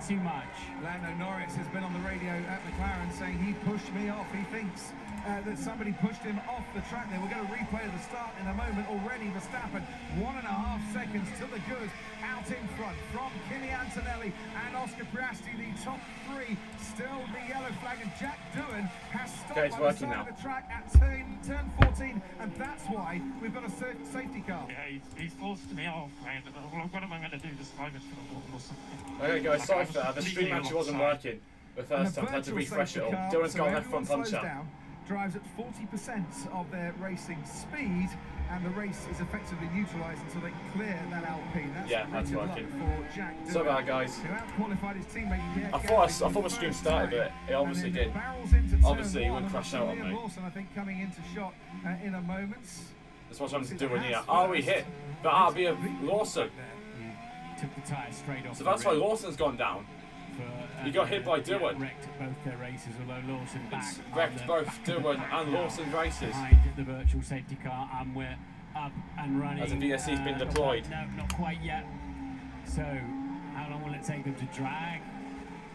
too much. Lando Norris has been on the radio at McLaren saying he pushed me off. He thinks that somebody pushed him off the track there. We're going to replay the start in a moment. Already Verstappen, 1.5 seconds to the good, out in front from Kimi Antonelli and Oscar Piastri, the top three. Still the yellow flag, and Jack Doohan has stopped by the side of the track at turn 14, and that's why we've got a safety car. Yeah, he's forced me off, man. What am I going to do? Just drive it or something? Okay, guys, sorry for that. The stream actually wasn't working the first time. I had to refresh it all. Doohan's got a left front puncher. Drives at 40% of their racing speed, and the race is effectively neutralised until they clear that Alpine. That's working. For Jack Doohan, so bad, guys. Who outqualified his teammate. I thought the stream started, but it obviously did. Obviously, it would crash out on me. Lawson, I think, coming into shot in a moment. That's what I'm doing here. Are we hit? But that'll be a Lawson. Took the tyre straight off. So that's why Lawson's gone down. He got hit by Doohan. Wrecked both their races, although Lawson back. Wrecked both Doohan and Lawson's races. Behind the virtual safety car, and we're up and running. As the VSC's been deployed. No, not quite yet. So, how long will it take them to drag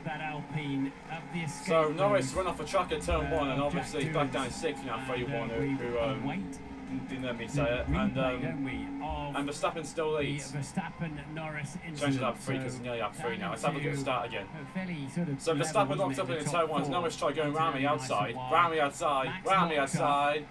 that Alpine up the escape? So Norris went off a track at turn 1, and obviously he's back down 6th now. 3-1 who didn't let me say it. And Verstappen still leads. Verstappen, Norris, changes up 3 because he's nearly up 3 now. Let's have a look at the start again. So Verstappen locked up in turn 1. Norris tried going round me outside. Round me outside.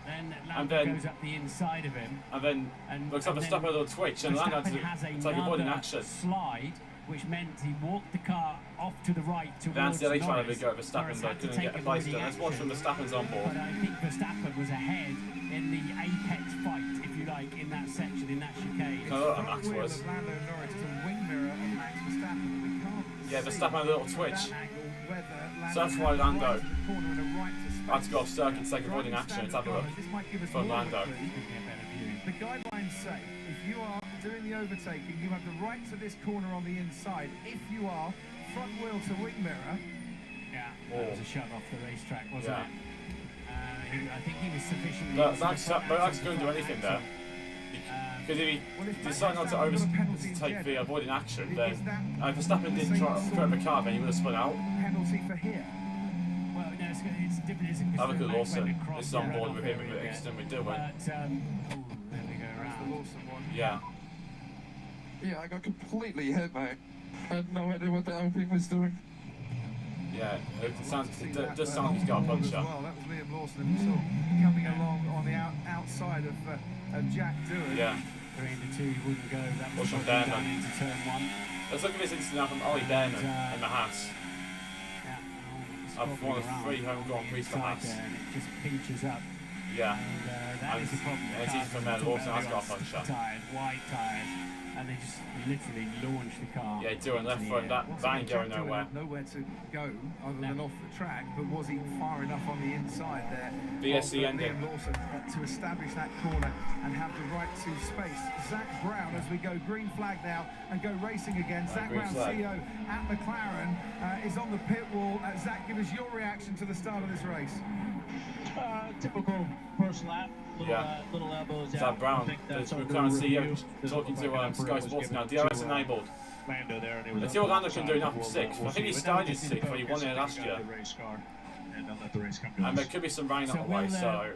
Then Lando goes up the inside of him. And then looks like Verstappen a little twitch, and Lando had to take a body in action. Slide, which meant he walked the car off to the right towards Van's nearly Norris. trying to go Verstappen, but couldn't get a place done. Let's watch from Verstappen's on board. But I think Verstappen was ahead in the apex fight, if you like, in that section, in that chicane. No, Max was. Yeah, Verstappen had a little twitch. So that's why Lando had to go off circuit and take a avoiding action. Let's have a look from Lando. The guidelines say if you are doing the overtaking, you have the right to this corner on the inside. If you are front wheel to wing mirror. Yeah, that was a shove off the racetrack, wasn't it? I think he was sufficiently. But Max couldn't do anything there. Because if he decided not to take the avoiding action, then if Verstappen didn't try to throw the car, then he would have spun out. Penalty for here. Well, no, it's different. Have a look at Lawson. This is on board with him, but extend with Doohan. There we go around. Yeah. Yeah, I got completely hit, mate. I had no idea what the Alpine was doing. Yeah, it does sound like he's got a puncher. Well, that was Liam Lawson himself coming along on the outside of Jack Doohan. Yeah. 3 into 2, he wouldn't go. That was from down Behrman. into turn 1. Let's look at this incident now from Ollie Behrman and the Haas. I've won a 3 home Grand Prix for Haas. And it just pinches up. Yeah. And that is the problem. And it's easy from there. Lawson has got a puncher. Wide tyres. And they just literally launched the car. Yeah, Doohan left front, that ain't going nowhere. Nowhere to go other than off the track, but was he far enough on the inside there? VSC ending. Liam Lawson to establish that corner and have the right to space. Zach Brown, as we go green flag now and go racing again. Zach Brown, CEO at McLaren, is on the pit wall. Zach, give us your reaction to the start of this race. Typical first lap. Little elbows out. Zach Brown, the McLaren CEO, talking to Sky Sports now. DRS enabled. Let's see what Lando can do now from 6th. I think he started 6th, but he won it last year. And there could be some rain on the way, so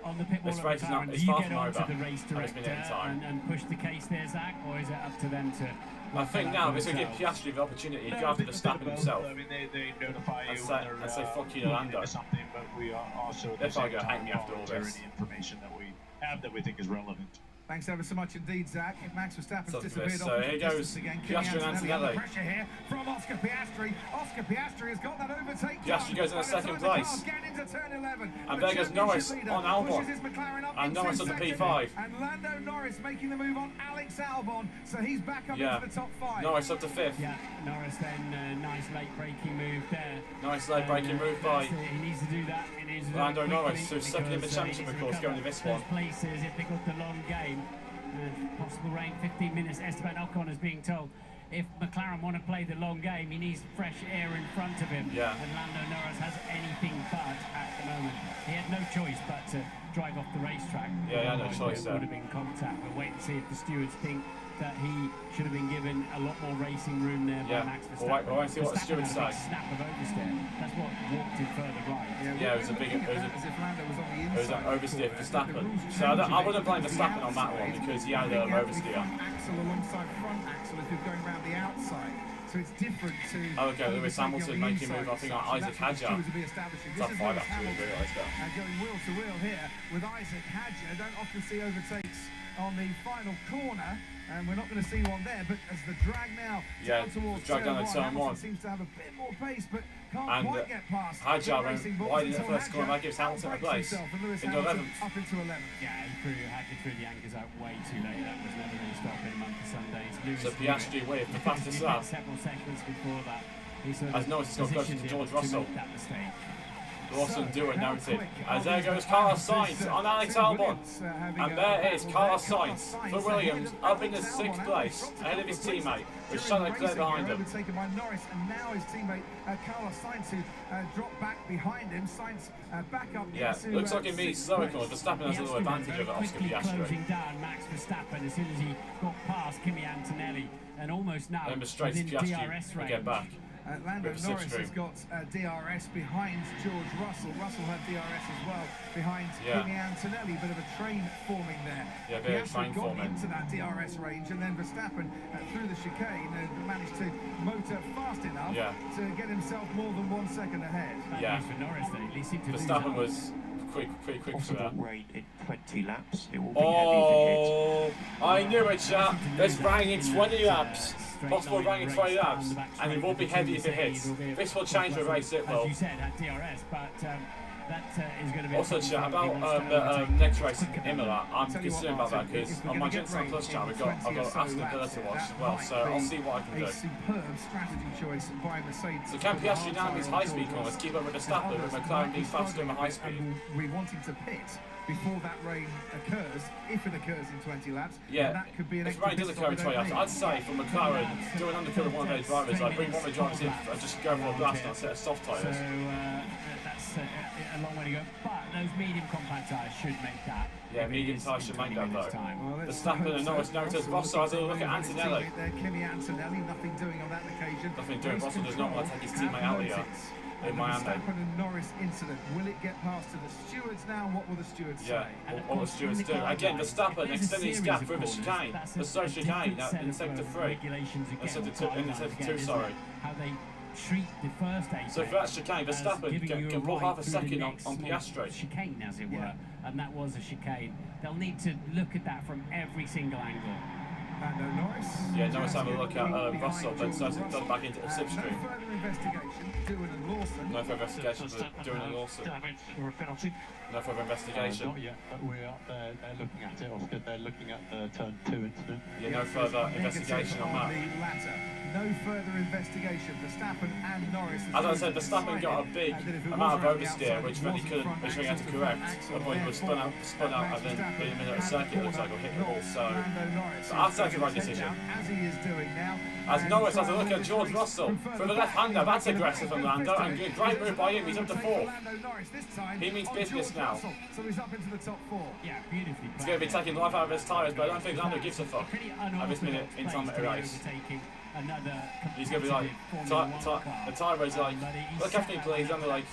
this race is not, it's far from over. And it's been in time. And push the case there, Zach, or is it up to them to? I think now this will give Piastri the opportunity to go after Verstappen himself and say fuck you to Lando. They're probably going to hang me after all this. Information that we have that we think is relevant. Thanks ever so much indeed, Zach. If Max Verstappen's disappeared so off here the goes again. Piastri and Antonelli. Pressure here from Oscar Piastri. Oscar Piastri has got that overtake. Piastri goes in a second place. Into turn 11. And there goes Norris on Albon. And Norris on the P5. And Lando Norris making the move on Alex Albon. So he's back up into the top 5. Norris up to 5th. Yeah, Norris then nice late braking move there. Nice late braking move by he needs to do that. He needs to do Lando Norris, who's second in the championship, of course, going to this one. Places if they got the long game. Possible rain, 15 minutes. Esteban Ocon is being told if McLaren want to play the long game, he needs fresh air in front of him. Yeah. And Lando Norris has anything but at the moment. He had no choice but to drive off the racetrack. Yeah, he had no choice there. Would have been contact. We'll wait and see if the stewards think that he should have been given a lot more racing room there by Max Verstappen. Well, I see what the stewards say. Snap of oversteer. That's what walked him further right. Yeah, it was a big, it was an oversteer for Verstappen. So I wouldn't blame Verstappen on that one because he had an oversteer. Axle alongside front axle as we're going around the outside. So it's different to... Oh, okay, Lewis Hamilton making move, I think, like Isaac Hadjar. Top 5 actually, realised that. Going wheel to wheel here with Isaac Hadjar. Don't often see overtakes on the final corner, and we're not going to see one there, but as the drag now down towards drag down turn one seems to have a bit more pace, but can't quite get past. Hadjar went wide in the first corner, that gives Hamilton a place into 11th. Up into 11th. Yeah, he threw the anchors out way too late. That was never going to stop him on Sundays. So Piastri with the fastest lap. Several seconds before that. As Norris has got closer to George Russell. That mistake. Awesome duo narrative. As there goes Carlos Sainz on Alex Albon. And there is Carlos Sainz for Williams up in the 6th place, ahead of his teammate, with Charles Leclerc behind him. Overtaken by Norris, and now his teammate Carlos Sainz, who dropped back behind him. Sainz back up. Yeah, looks like it means slower corners. Verstappen has a little advantage over Oscar Piastri. Closing down Max Verstappen as soon as he got past Kimi Antonelli, and almost now Remember straight to within Piastri DRS to range. get back. Lando Norris has got DRS behind George Russell. Russell had DRS as well behind Kimi Antonelli. Bit of a train forming there. Yeah, a bit of train forming. Into that DRS range, and then Verstappen through the chicane managed to motor fast enough to get himself more than 1 second ahead. Bad news for Norris, though. At least he seemed to Verstappen was pretty quick for that. Rate in 20 laps. It will be heavy to hit. I knew it, chap. There's running in 20 laps. Possible running in 20 laps, and it will be heavy if it hits. This will change the race, it will. As you said, at DRS, but that is going to be also, chat about the next race in Imola. I'm concerned about that because on my Jensen Plus channel, I've got Aston Villa to watch as well, so I'll see what I can do. A superb strategy choice by Mercedes. So can Piastri now these high-speed corners keep up with Verstappen with McLaren being faster in the high speed? We want him to pit before that rain occurs, if it occurs in 20 laps. Yeah, that could be an if rain does occur in 20 laps, I'd say for McLaren, doing undercut with one of their drivers, I'd bring one of the drivers in and just go for a blast on a set of soft tyres. So that's a long way to go, but those medium compact tyres should make that. Yeah, medium tyres should make that though. Verstappen and Norris notice. Russell has a look at Antonelli. Kimi Antonelli, nothing doing on that occasion. Nothing doing. Russell does not want to take his teammate out here in Miami. Verstappen and Norris incident. Will it get past to the stewards now? What will the stewards say? What will the stewards do? Again, Verstappen extending his gap through the chicane. The slow chicane in sector 3. In sector 2, sorry. How they treat the first apex. So for that chicane, Verstappen can pull half a second on Piastri. Chicane, as it were, and that was a chicane. They'll need to look at that from every single angle. Norris. Yeah, Norris have a look at Russell, but so done back into the slipstream. No further investigation, Doohan and Lawson. No further investigation for Doohan and Lawson. Or a penalty. No further investigation. Not yet, but they're looking at it, Oscar. They're looking at the turn 2 incident. Yeah, no further investigation on that. The latter. No further investigation. Verstappen and Norris. As I said, Verstappen got a big amount of oversteer, which when he had to correct. Otherwise, he would spun out, and then in the middle of the circuit, it looks like he'll hit the ball. So I'd say it's the right decision. As he is doing now. As Norris has a look at George Russell for the left-hander. That's aggressive from Lando, and good, great move by him. He's up to 4th. He means business now. So he's up into the top 4. Yeah, beautifully. He's going to be taking life out of his tyres, but I don't think Lando gives a fuck at this minute in time of the race. He's going to be like, the tyre race like, look after me please, and they're like,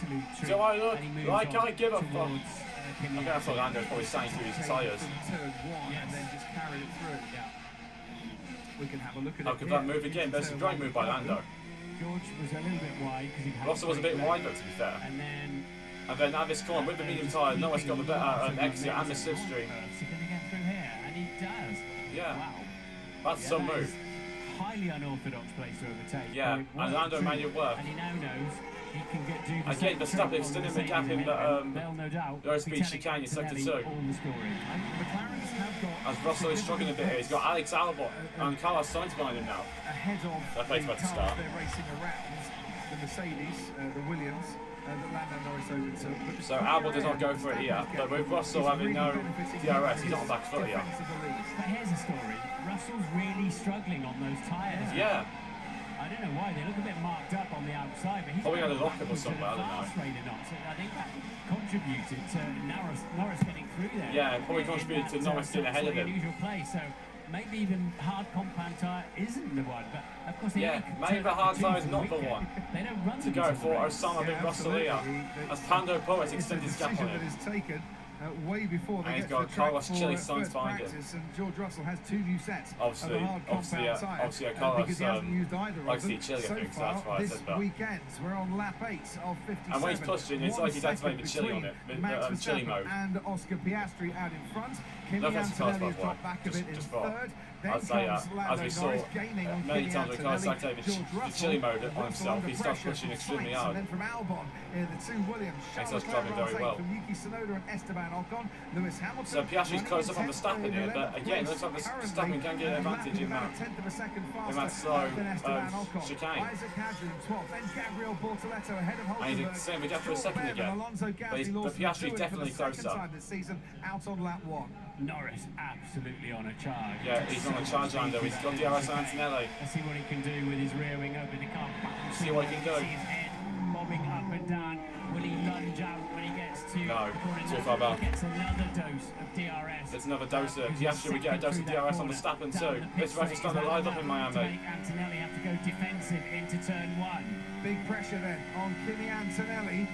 do I look like I give a fuck? I think that's what Lando's probably saying through his tyres. And then just carry it through. We can have a look at it. Look at that move again, but it's a great move by Lando. George was a little bit wide because he had Russell was a bit wide though, to be fair. And then at this corner with the medium tyre, Norris got the better exit and the slipstream. Is he going to get through here? And he does. Yeah. Wow. That's some move. Highly unorthodox place to overtake. Yeah, and Lando made it work. And he now knows he can do the again, Verstappen extending the gap in the low speed chicane in sector 2. As Russell is struggling a bit here, he's got Alex Albon and Carlos Sainz behind him now. Ahead of that place about to start. They're racing around the Mercedes, the Williams, that Lando Norris overtook. So Albon does not go for it here, but with Russell having no DRS, he's not on back foot here. But here's a story. Russell's really struggling on those tyres. Yeah. I don't know why, they look a bit marked up on the outside, but he's probably had a lock-up or something, I don't know. I think that contributed to Norris getting through there. Yeah, it probably contributed to Norris getting ahead of him. Unusual play, so maybe the hard compound tyre isn't the one, but of course maybe the hard tyre is not the one they don't run to go for Osama bin Rossalia as Pando Poet extends his gap on him. Way before they and he's get got to the track Carlos for Chile Sainz first behind him. practice, and George Russell has 2 new sets Obviously, of the hard compound tyre, Carlos because he hasn't used either likes of to them eat chili, I so think, so far that's why I this said that. weekend. We're on lap 8 of 57. And when he's pushing, it's like he's 1 activated the chili on second it, between Max chili Verstappen mode. and Oscar Piastri out in front. Kimi Nothing to Antonelli by has the dropped way. back a bit in Just for, third. Then I'd say, comes Lando as we saw Norris gaining on many Kimi times when Carlos Antonelli, activated George the Russell, chili mode on Russell himself, under he starts pressure pushing from extremely Sainz, hard. and then from Albon, the 2 Williams, Makes Charles us driving very Leclerc well. from Yuki Tsunoda and Esteban Ocon, Lewis Hamilton. So Piastri's running close up on in Verstappen 10th here, in but again, it looks like place Verstappen can get an advantage in that. In that slow chicane. Isaac Hadrian 12th, then Gabriel Bortoletto ahead of And he's Hulkenberg. saying we get for a second George Bell again. and Alonso Gasly But Lawson Piastri's doing it definitely for the second closer. time this season, out on lap 1. Norris absolutely on a charge. Yeah, he's on a charge line though. He's got DRS and Antonelli. Let's see what he can do with his rear wing open. He can't See what he can do. see his head bobbing up and down. Will he lunge out when he gets to? No, too far back. He gets another dose of DRS. It's another dose of Piastri. We get a dose of DRS on Verstappen too. This race is starting to live up in Miami. Antonelli have to go defensive into turn 1. Big pressure then on Kimi Antonelli.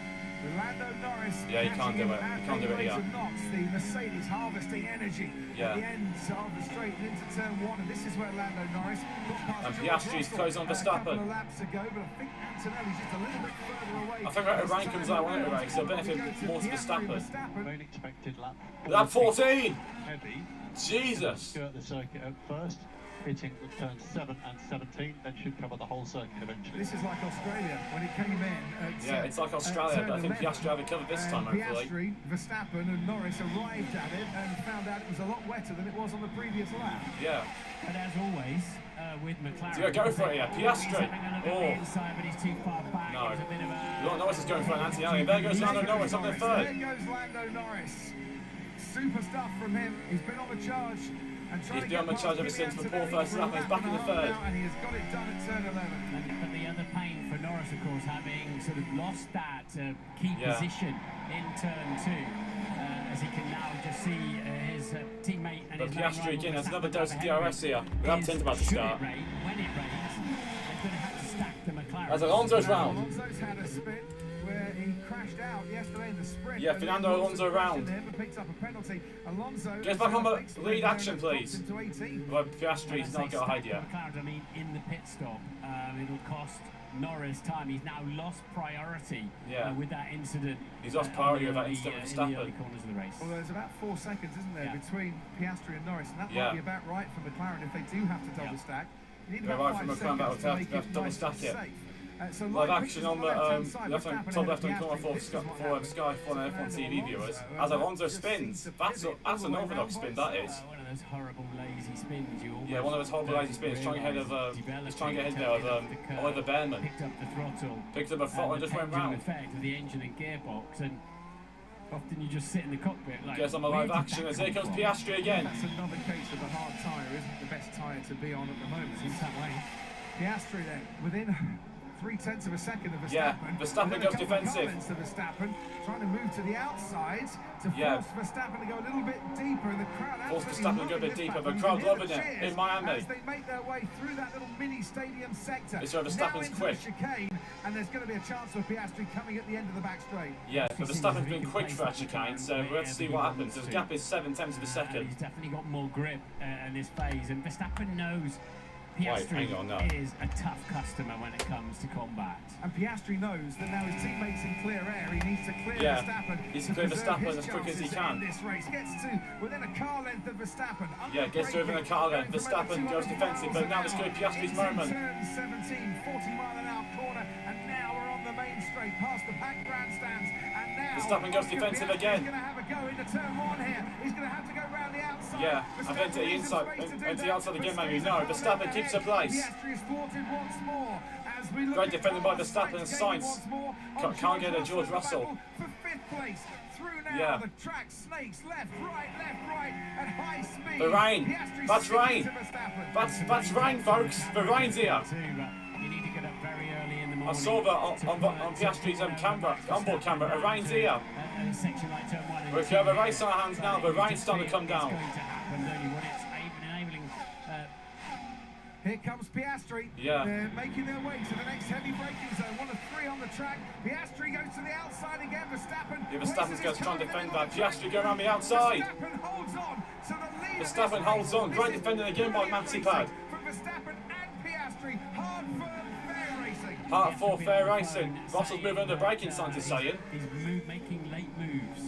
Lando Norris. Yeah, he can't do it. He can't do it here. The Mercedes harvesting energy at the end of the straight into turn 1, and this is where Lando Norris got past And George Piastri's Russell close on a couple Verstappen. of laps ago, but I think Antonelli's just a little bit further away. I think a rank comes out, won't it, Rank? So benefit more to Verstappen. Main expected lap. Lap 14! Heavy. Jesus! Skirt the circuit at first, hitting the turns 7 and 17, then should cover the whole circuit eventually. This is like Australia when it came in. Yeah, it's like Australia, but I think Piastri have it covered this time, hopefully. Piastri, Verstappen and Norris arrived at it and found out it was a lot wetter than it was on the previous lap. Yeah. But as always, with McLaren, Yeah, go for it, yeah. Piastri. Oh. Inside, but he's too far back. No. It's a bit of a... Lord Norris is going for an Antonelli, and there goes Lando Norris on the third. There goes Lando Norris. Super stuff from him. He's been on the charge. He's been on the charge ever since the poor first lap, and he's back in the third. And he has got it done at turn 11. But the other pain for Norris, of course, having sort of lost that key position in turn 2, as he can now just see his teammate and But his Piastri again has another dose of DRS here. The lap 10's about to start. When it rains, they're going to have to stack the McLaren. As Alonso's round. Alonso's had a spin where he crashed out yesterday in the sprint. Yeah, Fernando Alonso round. Picked up a penalty. Alonso Get back on the lead action, please. Well, Piastri's not got a hide yet. McLaren, I mean, in the pit stop, it'll cost Norris time. He's now lost priority with that incident. He's lost priority with that incident with in the early Verstappen. corners of the race. Well, there's about 4 seconds, isn't there, between Piastri and Norris, and that Yeah. might be about right for McLaren if they do have to double stack. You need Yeah, about right, 5 for McLaren, seconds that would to have make to it double nice stack and it. safe. So Live live action on the left-hand top left-hand corner for Sky for F1 TV viewers. As Alonso spins, that's an orthodox spin. That is. One of those horrible lazy spins. Yeah, one of those horrible lazy spins. Trying to get ahead of Oliver Behrman. Picked up the throttle. Picked up a throttle and just went round. Effect of the engine and gearbox, and often you just sit in the cockpit like. Gets on the live action as here comes Piastri again. That's another case of a hard tyre isn't the best tyre to be on at the moment. Seems that way. Piastri then, within 0.3 of a second of Verstappen. Yeah, Verstappen goes defensive. To Verstappen, trying to move to the outside to force Verstappen to go a little bit deeper, and the crowd Force absolutely Verstappen to go a bit loving deeper. this The fact. crowd You can loving hear the it in cheers Miami. as they make their way through that little mini stadium sector. It's where now Verstappen's into quick. the chicane, and there's going to be a chance for Piastri coming at the end of the back straight. Yeah, but Verstappen's been quick for that chicane, so let's see what happens. The gap is 7/10 of a second. He's definitely got more grip in this phase, and Verstappen knows Hang on, no. Piastri is a tough customer when it comes to combat. And Piastri knows that now his teammate's in clear air. He needs to clear Verstappen. He needs to clear Verstappen as quick as he can. This race gets to within a car length of Verstappen. Yeah, gets to within a car length. Verstappen goes defensive, but now this could be Piastri's moment. Turn 17, 40-mile-an-hour corner, and now we're on the main straight past the packed grandstands. And now Verstappen goes defensive again. He's going to have a go into turn 1 here. He's going to have to go round the outside. Yeah, and then to the inside, and to the outside again, maybe. No, Verstappen keeps the place. Great defending by Verstappen and Sainz. Can't get a George Russell. For 5th place. Through now, Yeah. the track snakes left, right, at high speed. The rain. Piastri That's sticking rain. to Verstappen. That's rain, folks. The rain's here. You need to get up very early in the morning. I saw that on Piastri's onboard camera. The rain's here. A section like turn 1. We have a race on our hands now. The rain's starting to come It's down. going to happen, don't you? When it's enabling Here comes Piastri. Yeah. They're making their way to the next heavy braking zone. 1 of 3 on the track. Piastri goes to the outside again. Verstappen. Yeah, Verstappen's going to try and defend that. Piastri going around the outside. Verstappen holds on. So the lead. Verstappen holds on. Great defending again by Maxi Pad. From Verstappen and Piastri. Hard, firm, fair racing. Part 4 fair racing. Russell's moving under braking sign to saying. He's making late moves.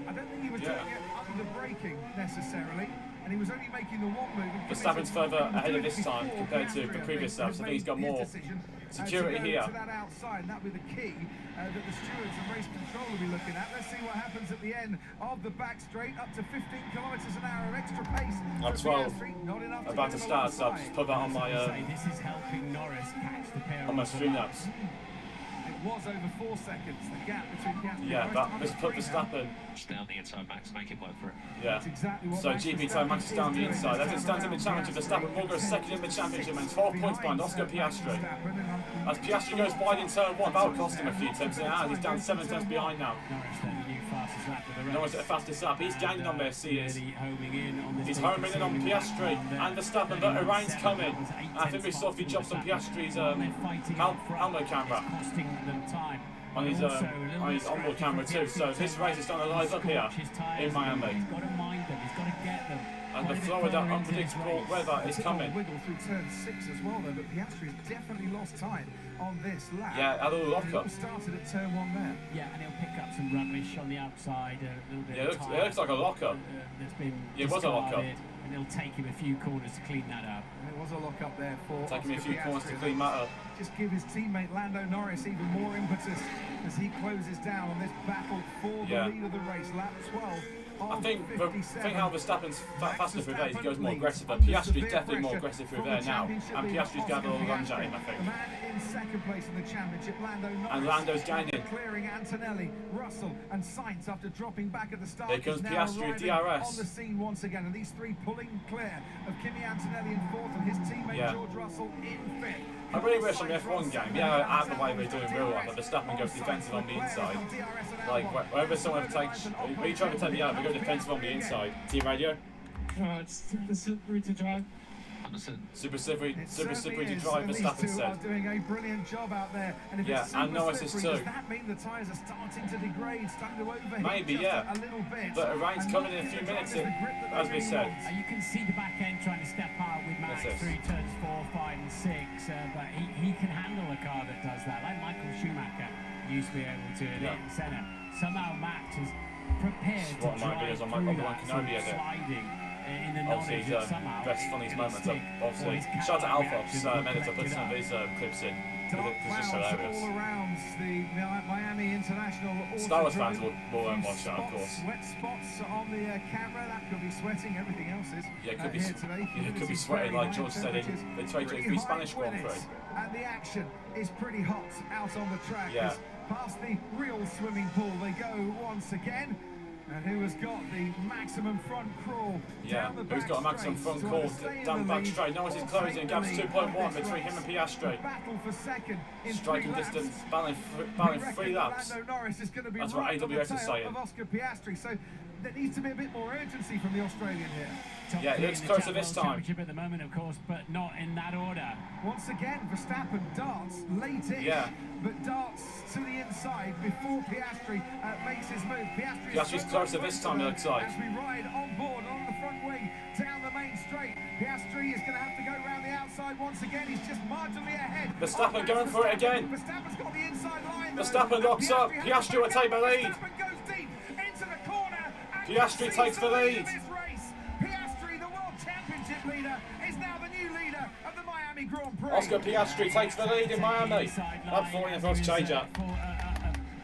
I don't think he was doing it under braking necessarily. And he was only making the one move. Verstappen's further ahead of this time compared to the previous laps. I think he's got more security here. To that outside, and that'll be the key that the stewards and race control will be looking at. Let's see what happens at the end of the back straight. Up to 15 kilometres an hour of extra pace. I'm 12. Not enough About to start, so I've just put that on my this is helping Norris catch the pair on my Streamlabs. It was over 4 seconds, the gap between Piastri Yeah, and but Norris. this put Verstappen. Down the inside, Max, make it work for it. Yeah. That's exactly what So Max GP Verstappen time Max is down the doing. inside. As it stands in the championship, Verstappen will go second in the championship and 12 points behind Oscar Piastri. As Piastri goes wide in turn 1, that'll cost him a few tenths, and he's down 7 tenths behind now. Norris at the fastest lap. He's gaining on this, he is. He's homing in on Piastri and Verstappen, but a rain's coming. And I think we saw a few jumps on Piastri's helmet camera. On his onboard camera too. So this race is starting to live up here in Miami. And the Florida unpredictable weather is coming. Wiggle through turn 6 as well though, but Piastri has definitely lost time on this lap. Yeah, a little lock-up. Started at turn 1 there. Yeah, and he'll pick up some rubbish on the outside, a little bit Yeah, of it looks like a lock-up. That's been Yeah, it was a lock-up. and it'll take him a few corners to clean that up. There was a lock-up there for Taking me a few Oscar corners to Piastri. clean that up. Just give his teammate Lando Norris even more impetus as he closes down on this battle for the lead of the race. Lap 12. I think how Verstappen's faster through there, he goes more aggressive, but Piastri's definitely more aggressive through there now, and Piastri's got a little lunge at him, I think. The man in second place in the championship, Lando Norris, and Lando's gaining. Clearing Antonelli, Russell, and Sainz after dropping back at the start. There comes Piastri, DRS on the scene once again, and these 3 pulling clear of Kimi Antonelli in 4th and his teammate George Russell in 5th. I really wish on the F1 game, out of the way they're doing real life, but Verstappen goes defensive on the inside. Like, wherever someone takes, when you try to take me out, they go defensive on the inside. Team radio? It's super slippery to drive. Super slippery to drive, Verstappen said. Doing a brilliant job out there. And if it's and Norris is too. Does that mean the tyres are starting to degrade, starting to overheat? Maybe, a little bit. But a rain's coming in a few minutes, as we said. You can see the back end trying to step out with Max through turns 4, 5 and 6, but he can handle a car that does that, like Michael Schumacher used to be able to in Senna. Somehow Max is prepared to drive through that sliding in the obviously, he's best funniest moments. Obviously, shout out to Alpha, Minutes, I put some of these clips in. It's just hilarious. All around the Miami International Star Wars fans will watch that, of course. Sweat spots on the camera, that could be sweating, everything else is. Yeah, it could be sweating, like George said in the 2023 Spanish Grand Prix. And the action is pretty hot out on the track. Yeah. Past the real swimming pool they go once again. And who has got the maximum front crawl down the back who's got a maximum front crawl down the back straight? Norris is closing, gaps 2.1 between him and Piastri. Battle for second in striking distance, battling 3 laps. Lando Norris is going to be That's what AWS is saying. of Oscar Piastri, so there needs to be a bit more urgency from the Australian here. Yeah, it looks closer this time. At the moment, of course, but not in that order. Once again, Verstappen darts late-ish, but darts to the inside before Piastri makes his move. Piastri's closer this time, it looks like. As we ride on board on the front wing down the main straight, Piastri is going to have to go around the outside once again. He's just marginally ahead. Verstappen going for it again. Verstappen's got the inside line. Verstappen locks up. Piastri will take the lead. Verstappen goes deep into the corner. Piastri takes the lead. Piastri, the World Championship leader, is now the new leader of the Miami Grand Prix. Oscar Piastri takes the lead in Miami. Lap 40 and first change up.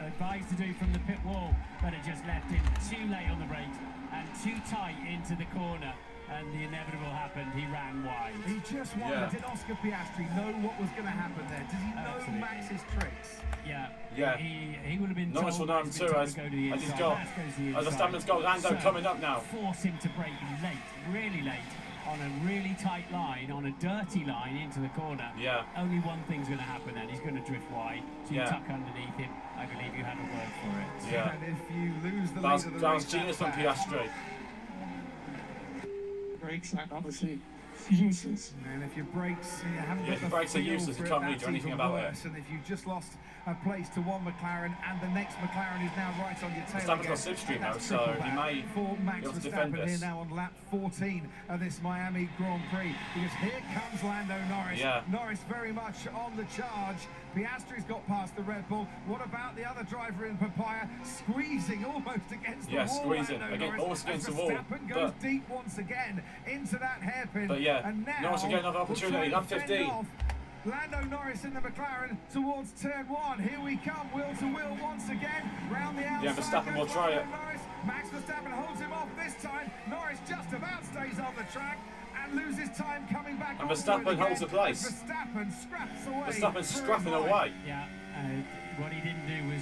Advised to do from the pit wall, but it just left him too late on the brakes and too tight into the corner. And the inevitable happened, he ran wide. He just wondered, did Oscar Piastri know what was going to happen there? Does he know Max's tricks? Yeah. He would have been Norris will know him too, as he's got, as Verstappen's got Lando coming up now. Force him to brake late, really late, on a really tight line, on a dirty line into the corner. Yeah. Only one thing's going to happen then, he's going to drift wide, so you tuck underneath him. I believe you had a word for it. Yeah. And if you lose the that was genius from Piastri. Brakes, and obviously useless. And if your brakes, you haven't got the the brakes are feel useless, for you it, can't really that's do anything even about worse. And if you've just lost a place to one McLaren and the next McLaren is now right on your tail Verstappen's again, got slipstream though, that's so triple he back may for Max be able to defend Verstappen here this. now on lap 14 of this Miami Grand Prix, because here comes Lando Norris. Yeah. Norris very much on the charge. Piastri's got past the Red Bull. What about the other driver in Papaya, squeezing almost against the wall? Squeezing Lando again, Norris, almost against the wall. Verstappen goes deep once again into that hairpin. But yeah, and now Norris will get another opportunity. Lap 15. Lando Norris in the McLaren towards turn 1. Here we come, wheel to wheel once again. Round the outside. Yeah, Verstappen will try it. Norris. Max Verstappen holds him off this time. Norris just about stays on the track and loses time coming back. And Verstappen holds the place. Verstappen scraps away. Verstappen's scrapping away. Yeah, what he didn't do was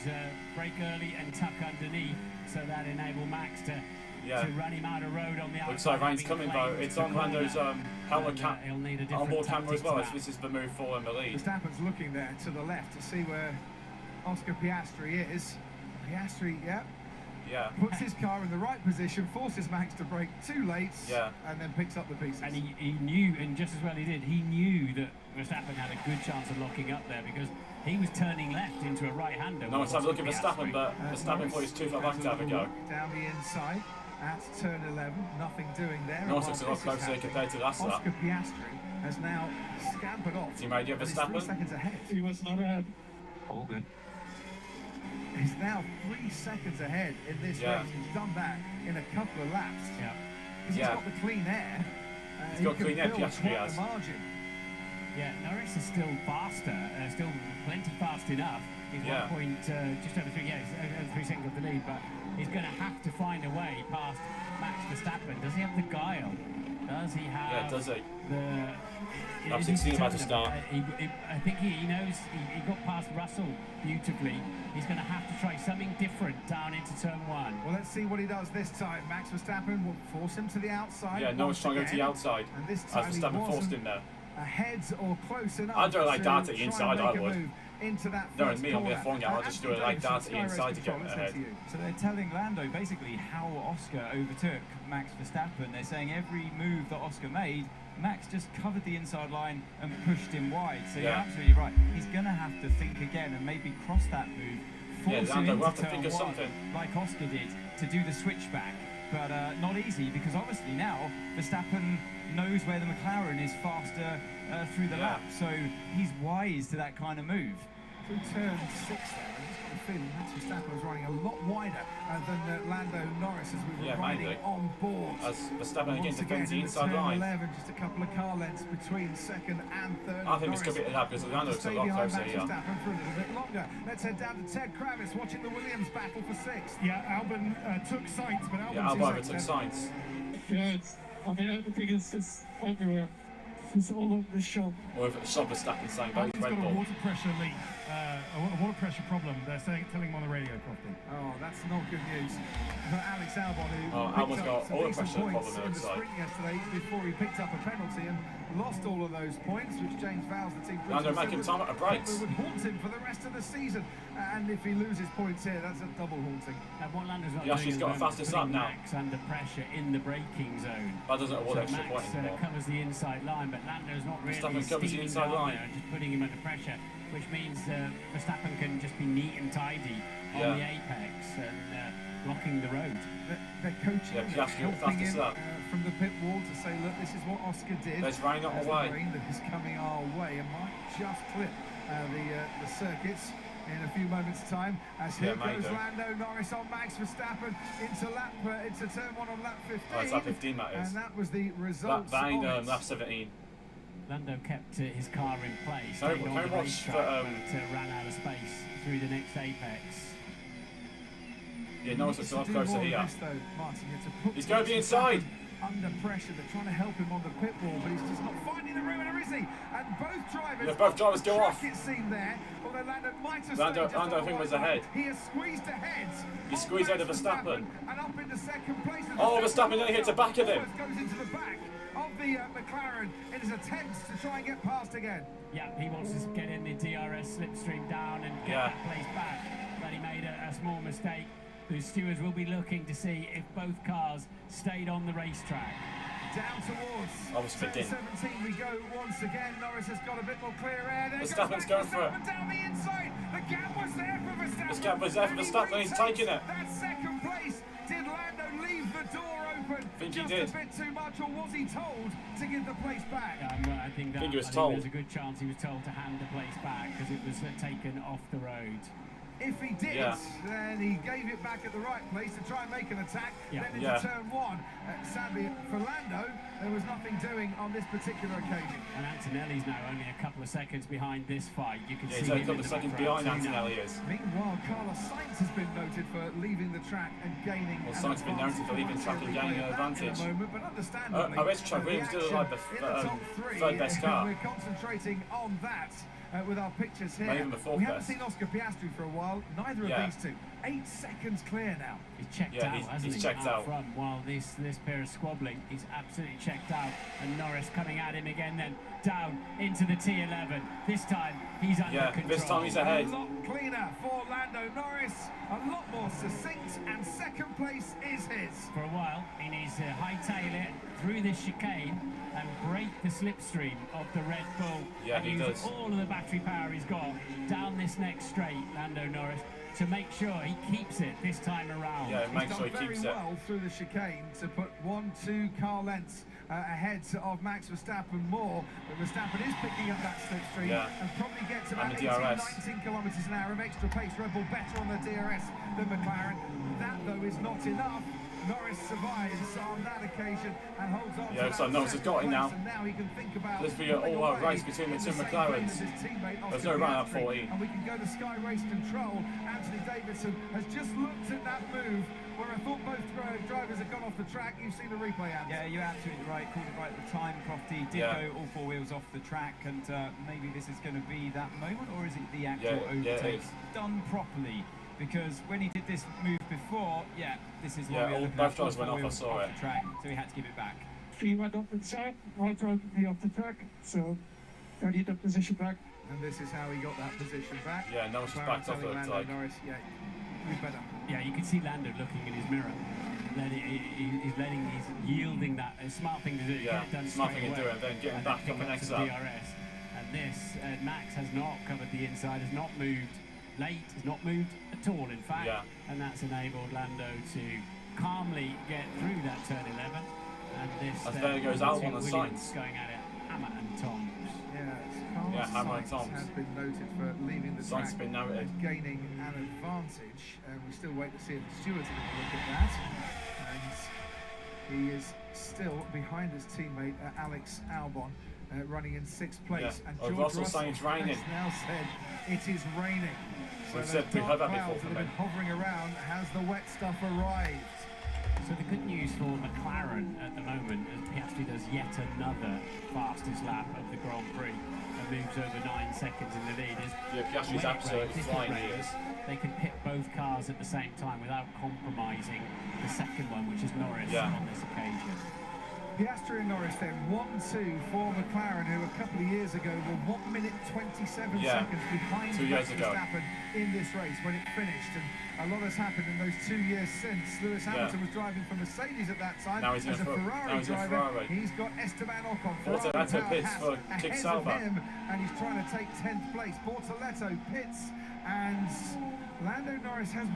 brake early and tuck underneath, so that enabled Max to run him out of road on the outside. Looks like rain's coming though. It's on Lando's onboard camera as well. This is the move for him, the lead. Verstappen's looking there to the left to see where Oscar Piastri is. Piastri, puts his car in the right position, forces Max to brake too late, and then picks up the pieces. And he knew, and just as well he did, he knew that Verstappen had a good chance of locking up there, because he was turning left into a right-hander. No, let's have a look at Verstappen, but Verstappen thought he was too far back to have a go. Down the inside at turn 11, nothing doing there. Norris looks a lot closer compared to last lap. Oscar Piastri has now scampered off. Teammate of Verstappen. 3 seconds ahead. He was not ahead. All good. He's now 3 seconds ahead in this race. He's done that in a couple of laps. Because he's got the clean air. He's got clean air, Piastri has. Margin. Yeah, Norris is still faster, still plenty fast enough. He's 1 point, just over 3, he's over 3 seconds of the lead, but he's going to have to find a way past Max Verstappen. Does he have the guile? Does he have does he? the... Lap 16 about to start. I think he knows he got past Russell beautifully. He's going to have to try something different down into turn 1. Well, let's see what he does this time. Max Verstappen will force him to the outside. Yeah, Norris trying to go to the outside. And this time as Verstappen forced him there. Ahead or close enough. I'd do it like that at the inside, I would. Into that Knowing me on the F1 game, I'll just do it like that at the inside to get ahead. So they're telling Lando basically how Oscar overtook Max Verstappen. They're saying every move that Oscar made, Max just covered the inside line and pushed him wide. So you're absolutely right. He's going to have to think again and maybe cross that move. Force him into turn 1, like Oscar did, to do the switchback. But not easy, because obviously now Verstappen knows where the McLaren is faster through the lap. So he's wise to that kind of move. Through turn 6 there, I just got the feeling Max Verstappen was running a lot wider than Lando Norris as we were riding on board. As Verstappen again defends the inside line. 11, just a couple of car lengths between second and third. I think this could be a lap because Lando looks a lot closer here. Verstappen for a little bit longer. Let's head down to Ted Kravitz watching the Williams battle for 6th. Yeah, Albon took Sainz, but Albon took Sainz. Yeah, everything is just everywhere. It's all over the shop. Or if it's Verstappen saying both He's got Red a Bull. water pressure leak, a water pressure problem. They're telling him on the radio, Crofty. Oh, that's not good news. For Alex Albon, who Albon's picked got up some all the decent pressure points problem in the outside. sprint yesterday before he picked up a penalty and lost all of those points, which James Vowles, the team Lando making time at the brakes. would haunt him for the rest of the season. And if he loses points here, that's a double haunting. What Lando's not He's got a fastest lap now. Max under pressure in the braking zone. That doesn't award extra Max point anymore. covers the inside line, but Lando's not really Verstappen covers the steaming inside down line. there and just putting him under pressure, which means Verstappen can just be neat and tidy on the apex and blocking the road. They're coaching him, helping him from the pit wall to say, look, this is what Oscar did. There's rain on the way. Rain that is coming our way and might just clip the circuits in a few moments' time. As here goes Lando Norris on Max Verstappen into turn 1 on lap 15. Oh, it's lap 15, that is. And that was the result. That ain't lap 17. Lando kept his car in place, Can stayed on we the watch racetrack, but ran out of space through the next apex. Yeah, Norris looks a lot closer here. He's going to be inside. Under pressure, they're trying to help him on the pit wall, but he's just not finding the room. And is he? And both drivers go off. It seemed there, although Lando might have Lando I think was ahead. He has squeezed ahead. He squeezed out of Verstappen. And up into second place. Oh, Verstappen nearly hits the back of him. Goes into the back of the McLaren in his attempts to try and get past again. Yeah, he wants to get in the DRS slipstream down and get that place back. But he made a small mistake. The stewards will be looking to see if both cars stayed on the racetrack. down towards Obviously turn didn't. 17 we go once again. Norris has got a bit more clear air. There Verstappen's going for it. down the inside. The gap was there for Verstappen. The gap was there for Verstappen, he's taking it. That second place. Did Lando leave the door open Think he just did. a bit too much, or was he told to give the place back? I think he was told. There's a good chance he was told to hand the place back because it was taken off the road. If he did, then he gave it back at the right place to try and make an attack. Then into turn one. Sadly for Lando, there was nothing doing on this particular occasion. And Antonelli's now only a couple of seconds behind this fight. You can see he's him a couple of seconds behind Antonelli is. Meanwhile, Carlos Sainz has been noted for leaving the track and gaining. Well, Sainz has been noted for leaving the track and gaining an advantage. But understandably, I wish Chad Williams still like the third best car. We're concentrating on that. With our pictures here, Maybe even the fourth we haven't best. seen Oscar Piastri for a while. Neither of these two. 8 seconds clear now. He's checked out, hasn't he's he? checked out. Front, while this pair is squabbling, he's absolutely checked out. And Norris coming at him again, then down into the T11. This time he's under control. This time he's ahead. A lot cleaner for Lando Norris. A lot more succinct, and second place is his. For a while, he needs to hightail it through this chicane and break the slipstream of the Red Bull. Yeah, and he use does. all of the battery power he's got down this next straight, Lando Norris, to make sure he keeps it this time around. Yeah, make sure he very keeps it. well through the chicane to put 1-2 car lengths ahead of Max Verstappen more. But Verstappen is picking up that slipstream and probably gets about 18-19 kilometres an hour of extra pace. Red Bull better on the DRS than McLaren. That, though, is not enough. Norris survives on that occasion and holds on. Yeah, so Norris has got it now. And now he can think about this will be an all-out race between the two McLarens. There's no run at 14. And we can go to Sky Race Control. Anthony Davidson has just looked at that move where I thought both drivers had gone off the track. You've seen the replay, Anthony. Yeah, you're absolutely right. Called it right at the time. Crofty did go all four wheels off the track, and maybe this is going to be that moment, or is it the actual overtake done properly? Because when he did this move before, this is what we were looking at. Both drivers went off, I saw it. The track, so he had to give it back. He went off the track, right drove me off the track, so I need the position back. And this is how he got that position back. Yeah, Norris is backed off it. Like. Norris, you better. Yeah, you can see Lando looking in his mirror. He's yielding that. A smart thing to do. Yeah, get it done smart thing to away, do, and then getting back on the next lap. DRS. And this, Max has not covered the inside, has not moved late, has not moved at all, in fact. And that's enabled Lando to calmly get through that turn 11. And this. As there goes Albon and Sainz. Going at it, hammer and tongs. Hammer and Tongs has been noted for leaving the track been noted. and gaining an advantage. And we still wait to see if the stewards are going to look at that. And he is still behind his teammate Alex Albon, running in 6th place. And George Russell saying it's raining. has now said it is raining. So we've heard that before that have been hovering around. Has the wet stuff arrived? So the good news for McLaren at the moment, as Piastri does yet another fastest lap of the Grand Prix and moves over 9 seconds in the lead, is Piastri's absolutely flying. They can pit both cars at the same time without compromising the second one, which is Norris on this occasion. Piastri and Norris then 1-2 for McLaren, who a couple of years ago were 1 minute 27 seconds behind Verstappen in this race when it finished. And a lot has happened in those 2 years since. Lewis Hamilton was driving for Mercedes at that time. Now he's as a Ferrari driver. He's got Esteban Ocon, Bortoletto pits for Kick Sauber, and he's trying to take 10th place. Bortoletto pits, and Lando Norris has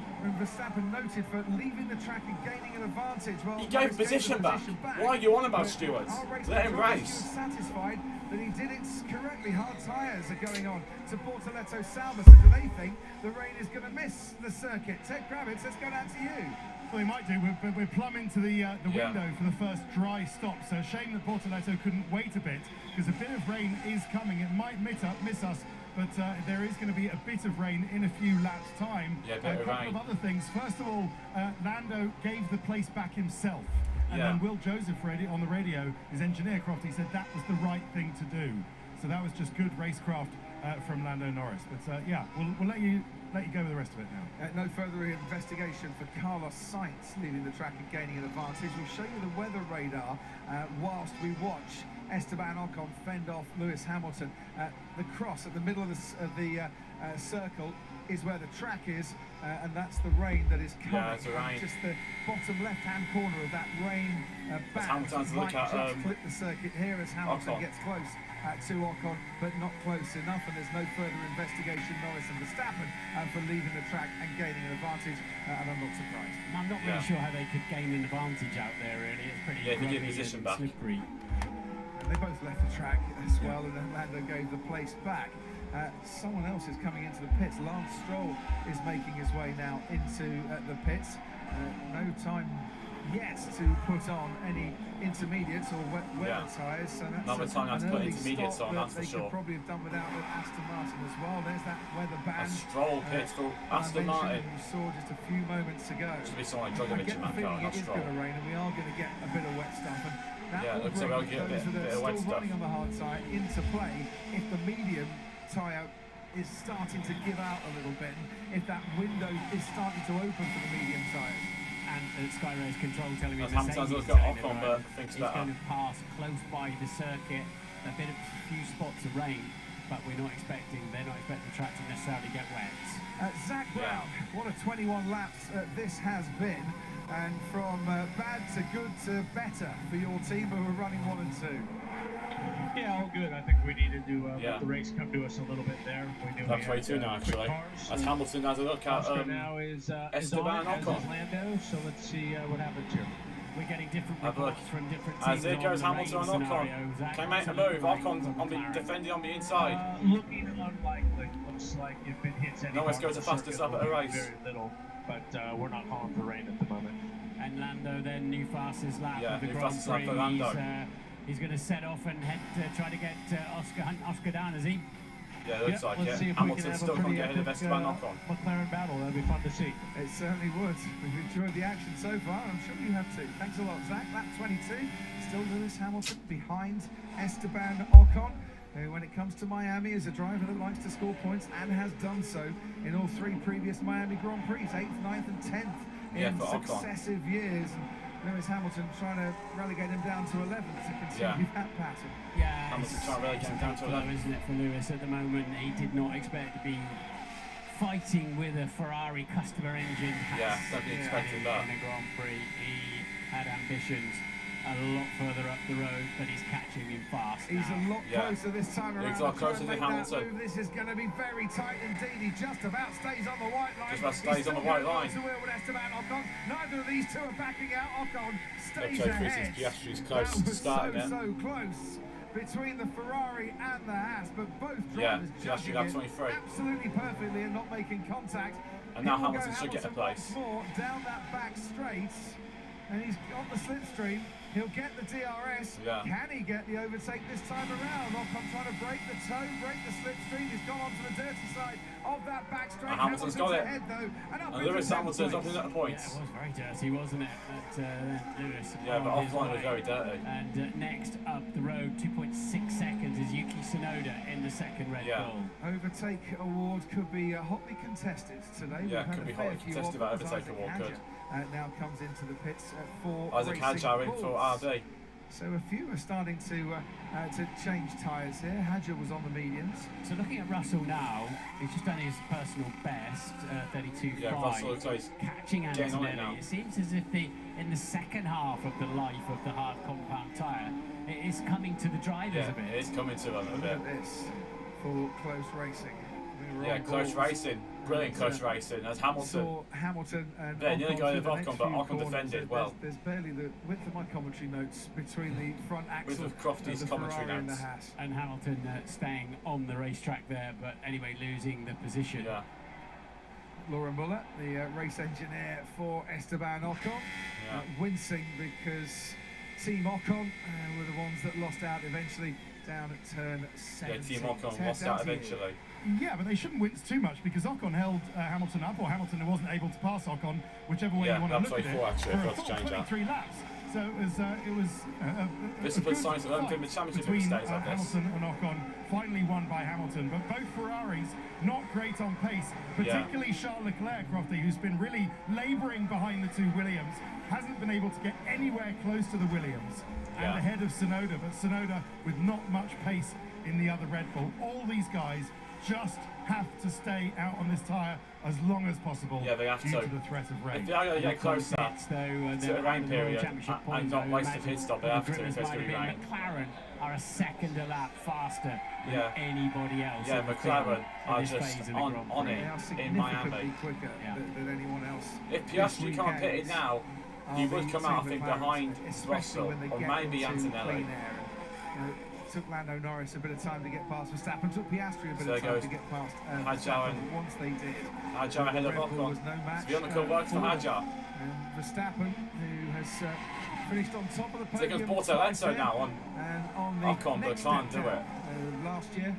Verstappen noted for leaving the track and gaining an advantage. Well, he gave position back. Why are you on about stewards? Let him race. Satisfied that he did it correctly. Hard tyres are going on to Bortoletto Sauber. So do they think the rain is going to miss the circuit? Ted Kravitz, let's go down to you. Well, he might do. We're plumb into the window for the first dry stop. So shame that Bortoletto couldn't wait a bit, because a bit of rain is coming. It might miss us, but there is going to be a bit of rain in a few laps' time. Yeah, a couple of other things. First of all, Lando gave the place back himself. And then Will Joseph on the radio, his engineer, Crofty, said that was the right thing to do. So that was just good racecraft from Lando Norris. But yeah, we'll let you go with the rest of it now. No further investigation for Carlos Sainz leaving the track and gaining an advantage. We'll show you the weather radar whilst we watch Esteban Ocon fend off Lewis Hamilton. The cross at the middle of the circle is where the track is, and that's the rain that is coming. Yeah, it's a rain. Just the bottom left-hand corner of that rain band Hamilton's might look at, just clip the circuit here as Hamilton Ocon. gets close to Ocon, but not close enough, and there's no further investigation. Norris and Verstappen for leaving the track and gaining an advantage, and I'm not surprised. I'm not really sure how they could gain an advantage out there, really. It's pretty if you get grubby position and back. slippery. They both left the track as well, and then Lando gave the place back. Someone else is coming into the pits. Lance Stroll is making his way now into the pits. No time yet to put on any intermediates or weather tyres. So that's another time to put intermediates on, that's for they sure. could probably have done without with Aston Martin as well. There's that weather band. A Stroll pits for Aston Martin. We saw just a few moments ago. Should be someone like I Drogovic get in the that feeling car, it not is Stroll. going to rain, and we are going to get a bit of wet stuff. And that Yeah, will looks like bring we'll get a those bit that are of wet still stuff. running on the hard tyre into play if the medium tyre is starting to give out a little bit, if that window is starting to open for the medium tyres. And Sky Race Control telling me As Mercedes Hamilton's is got telling Ocon, him, but thinks he's better. going to pass close by the circuit, a few spots of rain, but they're not expecting the track to necessarily get wet. Zach Brown, what a 21 laps this has been, and from bad to good to better for your team who are running 1 and 2. Yeah, all good. I think we needed to let the race come to us a little bit there. We knew That's way too now, actually. As Hamilton has a look at Oscar now is Esteban on, as Ocon. is Lando, so let's see what happens here. We're getting different Have a look. reports from different As teams. there goes on the Hamilton rain on scenario. Ocon. Zach Can make the absolutely move. right Ocon's from on the McLaren. defending on the inside. Looking unlikely. Looks like if it hits any Norris part goes of the the fastest circuit, up at a it'll be race. Very little, but we're not calling for rain at the moment. And Lando then new fastest lap Yeah, of the new Grand fastest lap Prix. for Lando. He's going to set off and head to try to get Oscar down, is he? Yeah, it looks like let's see it. if we can Hamilton have still a can't pretty get ahead of epic, Esteban Ocon. McLaren battle. That'd be fun to see. It certainly would. We've enjoyed the action so far. I'm sure you have too. Thanks a lot, Zach. Lap 22. Still Lewis Hamilton behind Esteban Ocon, who, when it comes to Miami, is a driver that likes to score points and has done so in all 3 previous Miami Grand Prix, 8th, 9th and 10th in for Ocon. successive years. And Lewis Hamilton trying to relegate him down to 11th to continue that pattern. Yeah, Hamilton trying to relegate him down to 11. Isn't it, for Lewis at the moment? He did not expect to be fighting with a Ferrari customer engine. Yeah, definitely expected that. In a Grand Prix, he had ambitions a lot further up the road, but he's catching him fast. He's a lot closer this time around. He's a lot closer to than Hamilton. This is going to be very tight indeed. He just about stays on the white line. Just about stays on the white line. With Esteban Ocon. Neither of these two are backing out. Ocon stays Let's ahead. Piastri's close That to was starting it. so close between the Ferrari and the Haas, but both Yeah, drivers Piastri judging lap it 23. absolutely perfectly and not making contact. And now Here will go Hamilton should get a Hamilton place. once more down that back straight, and he's on the slipstream. He'll get the DRS. Yeah. Can he get the overtake this time around? Ocon trying to break the toe, break the slipstream. He's gone onto the dirty side of that back straight. And Hamilton's got it. ahead, though, and up And into Lewis 10th Hamilton's up place. in the points. Yeah, it was very dirty, wasn't it? Lewis. Yeah, but on his offline was way. very dirty. And next up the road, 2.6 seconds is Yuki Tsunoda in the second Red Yeah. Bull. Overtake award could be hotly contested today. Yeah, We've had could a be fair hotly few contested, offers. that overtake Isaac award Hadjar, could. now comes into the pits for Isaac Racing Hadjar in Bulls. for RB. So a few are starting to change tyres here. Hadjar was on the mediums. So looking at Russell now, he's just done his personal best, 32.5. Yeah, Russell looks like he's catching getting on it now. Antonelli. It seems as if in the second half of the life of the hard compound tyre, it is coming to the drivers Yeah, a bit. it is coming to them a Look bit. at this for close racing. We were Yeah, on close balls. racing. Brilliant close racing. As Hamilton. Saw Hamilton and Yeah, nearly Ocon going through with the Ocon, next but few Ocon corners. defended well. There's barely the width of my commentary notes between the front axle With Crofty's of the commentary Ferrari and the notes. Haas. And Hamilton staying on the racetrack there, but anyway losing the position. Yeah. Lauren Muller, the race engineer for Esteban Ocon, Yeah. wincing because Team Ocon were the ones that lost out eventually down at turn 17. Yeah, Team Ocon Ted, lost down out to you. eventually. Yeah, but they shouldn't wince too much because Ocon held Hamilton up, or Hamilton wasn't able to pass Ocon, whichever way Yeah, you want to lap look at it, 24 actually, for I a forgot to full change that. 23 laps. So So it was this is signs of the championship between stays like this. Hamilton and Ocon, finally won by Hamilton, but both Ferraris not great on pace, particularly Charles Leclerc, Crofty, who's been really labouring behind the two Williams, hasn't been able to get anywhere close to the Williams and ahead of Tsunoda, but Tsunoda with not much pace in the other Red Bull. All these guys just have to stay out on this tyre as long as possible. Yeah, they have due to. the threat of rain. If they're going to get closer to the rain period and not waste a pit stop, they have to if there's going to be rain. McLaren are a second a lap faster than anybody else. Yeah, McLaren are just on it in Miami. Quicker than anyone else. If Piastri can't pit it now, he would come out, I think, behind Russell or maybe Antonelli. Took Lando Norris a bit of time to get past Verstappen, took Piastri a bit of time to get past Verstappen. Once they did, Hadjar ahead of Ocon. The undercut works for Hadjar. And Verstappen, who has finished on top of the podium. There goes Bortolenso now on Ocon, but can't do it. Last year,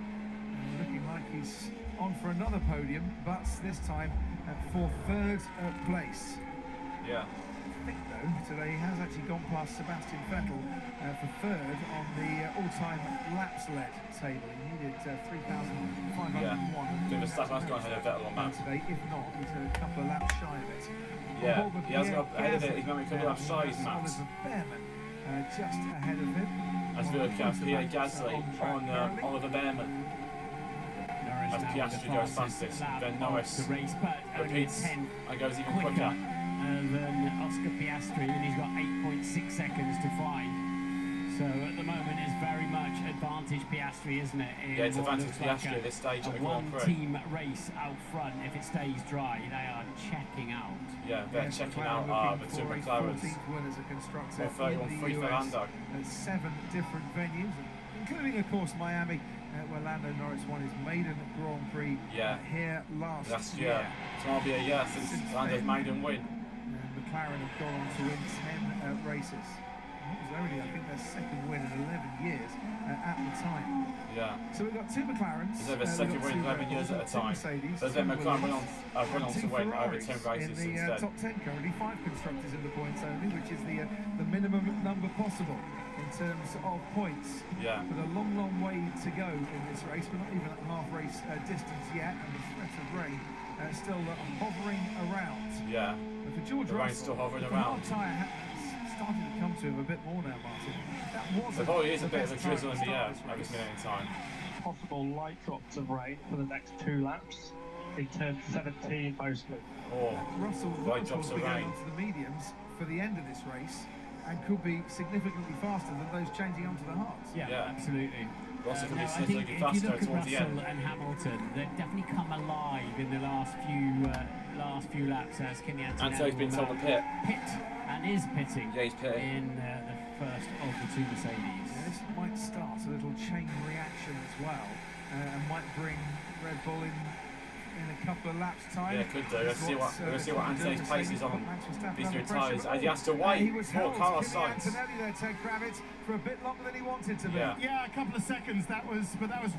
looking like he's on for another podium, but this time for third place. Yeah. I think though today he has actually gone past Sebastian Vettel for third on the all-time laps led table. He needed 3,501. Yeah. Verstappen has gone ahead of Vettel on that today. If not, he's a couple of laps shy of it. Yeah, he has gone ahead of it. He's going to be a couple of laps shy. He's Max. Just ahead of him. As we look at Pierre Gasly on Oliver Behrman. As Piastri goes fastest, then Norris repeats and goes even quicker. Than Oscar Piastri, and he's got 8.6 seconds to find. So at the moment it's very much advantage Piastri, isn't it? Yeah, it's advantage Piastri at this stage of the Grand Prix. One-team race out front. If it stays dry, they are checking out. Yeah, they're checking out the two McLarens. 131 Fernando. At 7 different venues, including of course Miami, where Lando Norris won his maiden Grand Prix here last year. It's going to be a year since Lando's maiden win. McLaren have gone on to win 10 races. It was only, I think, their second win in 11 years at the time. Yeah. So we've got 2 McLarens. It's their second win in 11 years at a time. But then McLaren went on to win over 10 races in the top 10 currently, 5 constructors in the points only, which is the minimum number possible in terms of points. Yeah. But a long, long way to go in this race. We're not even at half race distance yet, and the threat of rain still hovering around. Yeah. But for George the rain's still hovering around. The tyre starting to come to him a bit more now, Martin. That was there probably is a bit of a drizzle in the air at this minute in time. Possible light drops of rain for the next 2 laps in turn 17 mostly. Russell light drops of rain onto the mediums for the end of this race, and could be significantly faster than those changing onto the hards. Yeah, absolutely. Russell can be I think significantly if you faster look at towards the end. Russell and Hamilton, they've definitely come alive in the last few laps as Kimi Antonelli's been told to pit. And is pitting. Yeah, he's pitting. In the first of the 2 Mercedes. Yeah, this might start a little chain reaction as well, and might bring Red Bull in a couple of laps time. Yeah, could do. Let's see what Antonelli's pace is on these new tyres. As he has to wait for Carlos Sainz. Antonelli there, Ted Kravitz, for a bit longer than he wanted to be. Yeah, a couple of seconds. That was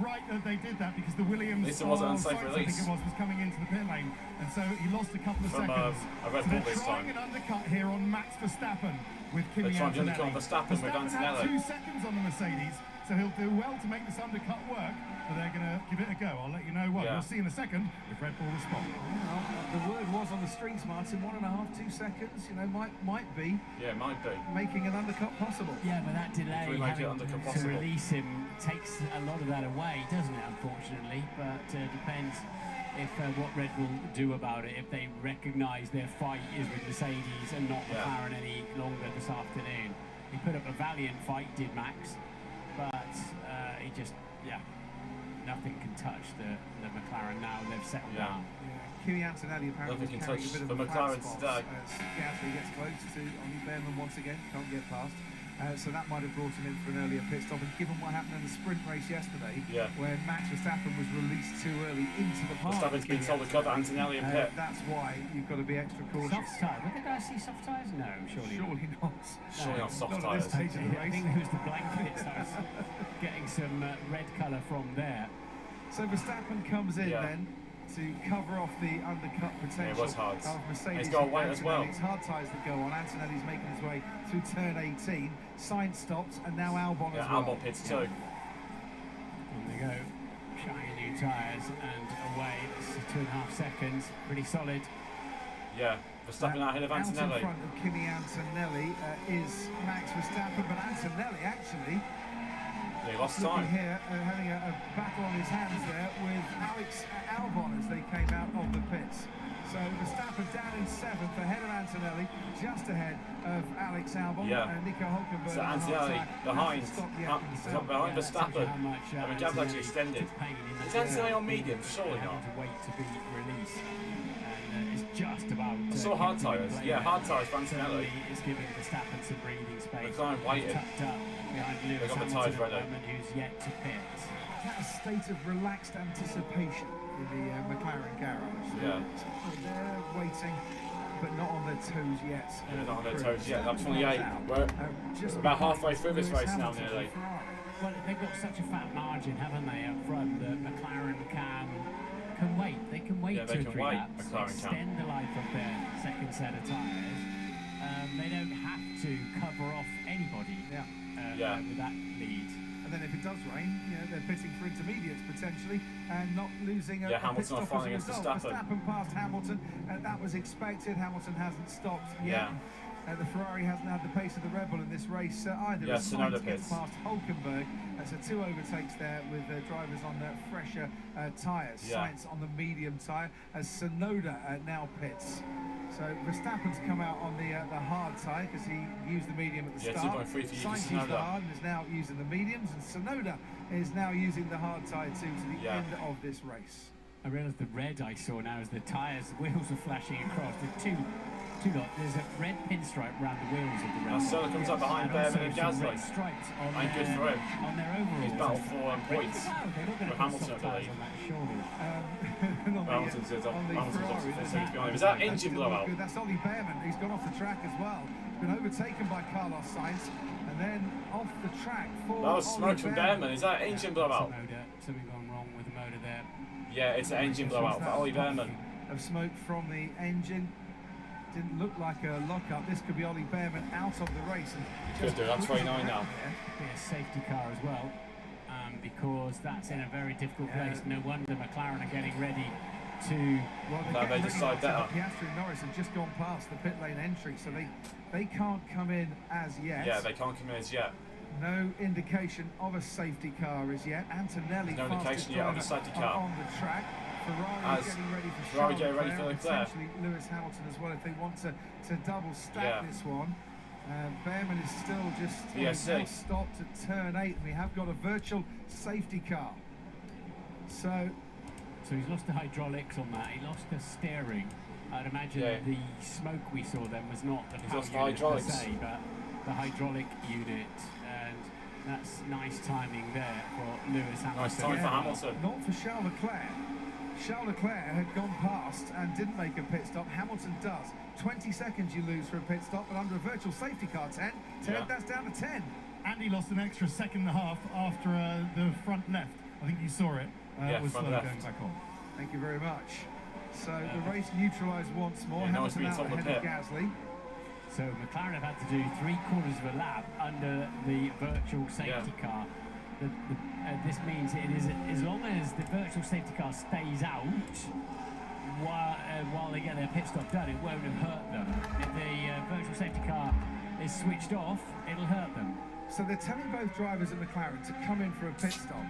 right that they did that, because the Williams, this wasn't unsafe release. I think it was coming into the pit lane, and so he lost a couple of seconds. A Red Bull this time. They're trying an undercut here on Max Verstappen with Kimi Antonelli. They're trying to undercut on Verstappen with Antonelli. Had 2 seconds on the Mercedes, so he'll do well to make this undercut work. But they're going to give it a go. I'll let you know what. We'll see in a second if Red Bull respond. Well, the word was on the streets, Martin, 1.5, 2 seconds, might be. Yeah, might be. Making an undercut possible. Yeah, but that delay to release him takes a lot of that away, doesn't it, unfortunately? But depends if what Red Bull do about it, if they recognise their fight is with Mercedes and not McLaren any longer this afternoon. He put up a valiant fight, did Max, but he just, nothing can touch the McLaren now. They've settled down. Kimi Antonelli apparently can carrying touch a bit of the a McLaren today. Gasly gets close to Ollie Behrman once again, can't get past. So that might have brought him in for an earlier pit stop. And given what happened in the sprint race yesterday, where Max Verstappen was released too early into the park, Verstappen's been told to cover Antonelli in pit. That's why you've got to be extra cautious. Soft tyre. Would the guys see soft tyres? No, surely not. Surely not soft tyres. tyres. I think it was the blankets. I was getting some red colour from there. So Verstappen comes in then to cover off the undercut potential it was hard. of Mercedes. It's got weight as well. It's hard tyres that go on. Antonelli's making his way through turn 18. Sainz stopped, and now Albon as well. Albon pits too. On they go. Shiny new tyres and away. It's 2.5 seconds. Pretty solid. Yeah, Verstappen out ahead of Antonelli. Out in front of Kimi Antonelli is Max Verstappen, but Antonelli actually he lost time. Here, having a battle on his hands there with Alex Albon as they came out of the pits. So Verstappen down in 7th, ahead of Antonelli, just ahead of Alex Albon. Yeah. And Nico Hulkenberg. So Antonelli behind Verstappen. I mean, gap's actually extended. Is Antonelli on medium? Surely not. Wait to be released. It's just about. I saw hard tyres. Yeah, hard tyres for Antonelli. It's giving Verstappen some breathing space. McLaren waited. They got the tyres ready. Who's yet to pit. A state of relaxed anticipation in the McLaren garage. Yeah. They're waiting, but not on their toes yet. Yeah, not on their toes yet. Lap 28. We're about halfway through this race now, nearly. Well, they've got such a fat margin, haven't they, up front, that McLaren can wait. They can wait 2 or 3 laps, extend the life of their second set of tyres. They don't have to cover off anybody with that lead. And then if it does rain, they're pitting for intermediates potentially and not losing a Hamilton pit stop not falling against Verstappen passed Hamilton, and that was expected. Hamilton hasn't stopped yet. The Ferrari hasn't had the pace of the Red Bull in this race either. Yeah, Sainz gets past Hulkenberg. So 2 overtakes there with drivers on fresher tyres. Sainz on the medium tyre as Tsunoda now pits. So Verstappen's come out on the hard tyre because he used the medium at the start. Sainz used the hard and is now using the mediums, and Tsunoda is now using the hard tyre too to the end of this race. I realised the red I saw now is the tyres, the wheels are flashing across. The there's a red pinstripe around the wheels of the Red Bull. Solo comes up behind Behrman and Gasly. Stripes on good for him. On their overalls. He's battled for points. For Hamilton, I believe. Hamilton says obviously full safety behind him. Is that engine blowout? That's Ollie Behrman. He's gone off the track as well. He's been overtaken by Carlos Sainz and then off the track for that was smoke from Behrman. Is that engine blowout? Something gone wrong with the motor there. Yeah, it's an engine blowout for Ollie Behrman. Of smoke from the engine. Didn't look like a lockup. This could be Ollie Behrman out of the race. And could do. I'm 29 now. Be a safety car as well, because that's in a very difficult place. No wonder McLaren are getting ready to. Well, they decide better. Piastri and Norris have just gone past the pit lane entry, so they can't come in as yet. Yeah, they can't come in as yet. No indication of a safety car as yet. Antonelli no indication yet of a safety car on the track. Ferrari getting ready for Leclerc. Potentially Lewis Hamilton as well if they want to double stack this one. Behrman is still just stopped at turn 8, and we have got a virtual safety car. So he's lost the hydraulics on that. He lost the steering. I'd imagine the smoke we saw then was not the power unit per se, but the hydraulic unit. And that's nice timing there for Lewis Hamilton. Nice time for Hamilton. Not for Charles Leclerc. Charles Leclerc had gone past and didn't make a pit stop. Hamilton does. 20 seconds you lose for a pit stop, but under a virtual safety car, 10, that's down to 10. Andy lost an extra 1.5 seconds after the front left. I think you saw it. Was slow going back on. Thank you very much. So the race neutralised once more. Hamilton out ahead of Gasly. So McLaren have had to do 3/4 of a lap under the virtual safety car. This means it is as long as the virtual safety car stays out while they get their pit stop done, it won't have hurt them. If the virtual safety car is switched off, it'll hurt them. So they're telling both drivers at McLaren to come in for a pit stop.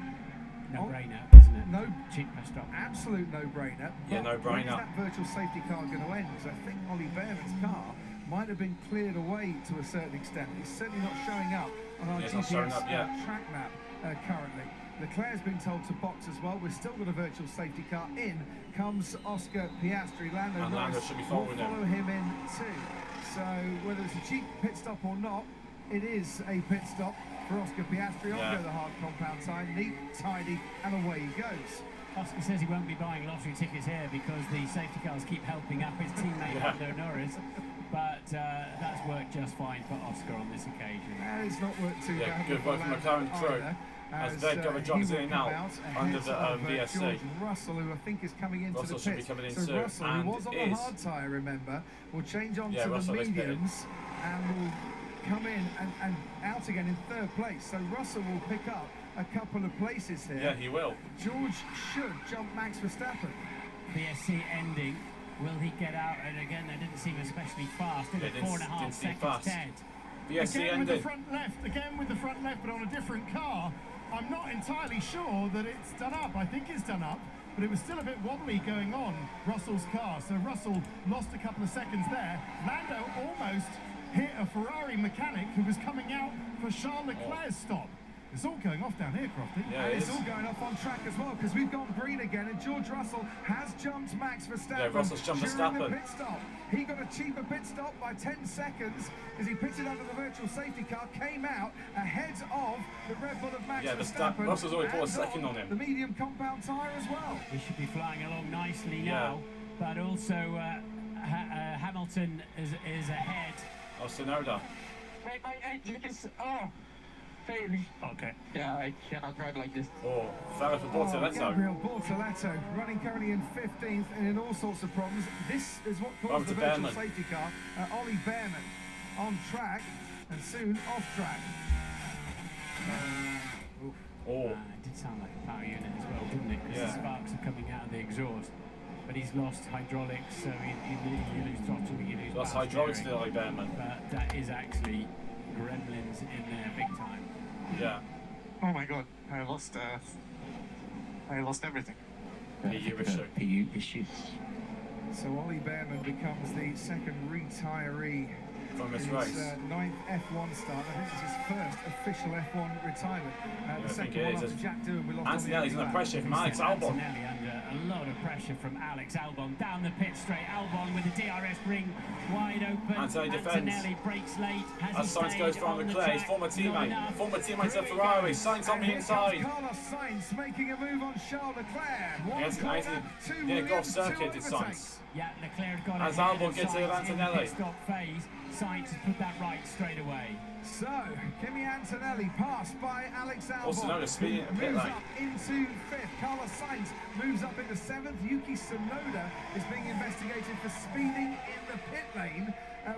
No-brainer, isn't it? No cheap pit stop. Absolute no-brainer. Yeah, no-brainer. When is that virtual safety car going to end? Because I think Ollie Behrman's car might have been cleared away to a certain extent. He's certainly not showing up on our GPS track map currently. Leclerc's been told to box as well. We've still got a virtual safety car. In comes Oscar Piastri. Lando Norris should be will follow him in too. So whether it's a cheap pit stop or not, it is a pit stop for Oscar Piastri. On the hard compound tyre, neat, tidy, and away he goes. Oscar says he won't be buying lottery tickets here because the safety cars keep helping up his teammate Lando Norris. But that's worked just fine for Oscar on this occasion. It's not worked too bad. Good work from McLaren crew. As they've got the jobs in now under the VSC. George Russell, who I think is coming into Russell the should be pits. coming in so soon, Russell, who was on the hard tyre, remember, will change on to Russell the is mediums and will come in and out again in third place. So Russell will pick up a couple of places here. Yeah, he will. George should jump Max Verstappen. VSC ending. Will he get out? And again, they didn't seem especially fast. Did it? 4.5 seconds dead. VSC again ending. with the front left, but on a different car. I'm not entirely sure that it's done up. I think it's done up, but it was still a bit wobbly going on, Russell's car. So Russell lost a couple of seconds there. Lando almost hit a Ferrari mechanic who was coming out for Charles Leclerc's stop. It's all going off down here, Crofty. Yeah, and it's all going off on track as well, because we've gone green again, and George Russell has jumped Max Verstappen. Yeah, Russell's jumped during Verstappen. the pit stop. He got a cheaper pit stop by 10 seconds as he pitted under the virtual safety car, came out ahead of the Red Bull of Max Verstappen. Russell's already put a second on him. The medium compound tyre as well. He should be flying along nicely now, but also Hamilton is ahead. Oh, Sonoda. Okay. Yeah, I cannot drive like this. Oh, Farah for Bortoletto. Gabriel Bortoletto running currently in 15th and in all sorts of problems. This is what caused the virtual safety car. Ollie Behrman on track and soon off track. It did sound like a power unit as well, didn't it? Because the sparks are coming out of the exhaust. But he's lost hydraulics, so you lose throttle, you lose lost hydraulics to Ollie Behrman. But that is actually gremlins in there big time. Yeah. Oh my god, I lost everything. PU issues. So Ollie Behrman becomes the second retiree from this his race. Ninth F1 start. I think it's his first official F1 retirement. The second one after Jack Doohan, we lost Antonelli's under pressure from Alex Albon. Antonelli under a lot of pressure from Alex Albon. Down the pit straight, Albon with the DRS ring wide open. Antonelli defends. Antonelli breaks late. As Sainz goes from Leclerc, his former teammate of Ferrari. Sainz on the inside. Carlos Sainz making a move on Charles Leclerc. Yeah, go off circuit, did Sainz. Yeah, Leclerc got as Albon gets to Antonelli. Stop phase. Sainz has put that right straight away. So, Kimi Antonelli passed by Alex Albon. Also known as speeding at pit moves lane. up into 5th. Carlos Sainz moves up into 7th. Yuki Tsunoda is being investigated for speeding in the pit lane,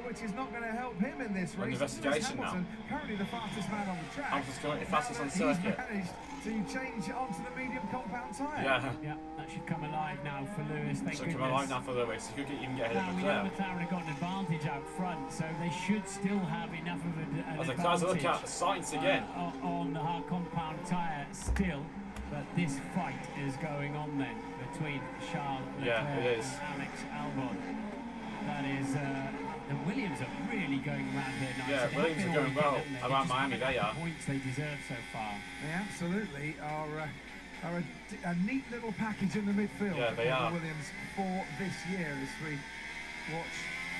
which is not going to help him in this race. Investigation Hamilton, currently the fastest man on the track. Hamilton's currently fastest on circuit. He's managed to change onto the medium compound tyre. Yeah, that should come alive now for Lewis. Thank goodness. Come alive now for Lewis. He could even get ahead of Leclerc. McLaren have got an advantage out front, so they should still have enough of an as advantage. Look at Sainz again. On the hard compound tyre still, but this fight is going on then between Charles Leclerc and Alex Albon. That is, the Williams are really going around here nicely. Yeah, Williams are going well around Miami, they are. Points they deserve so far. They absolutely are a neat little package in the midfield. Yeah, they are. Williams for this year as we watch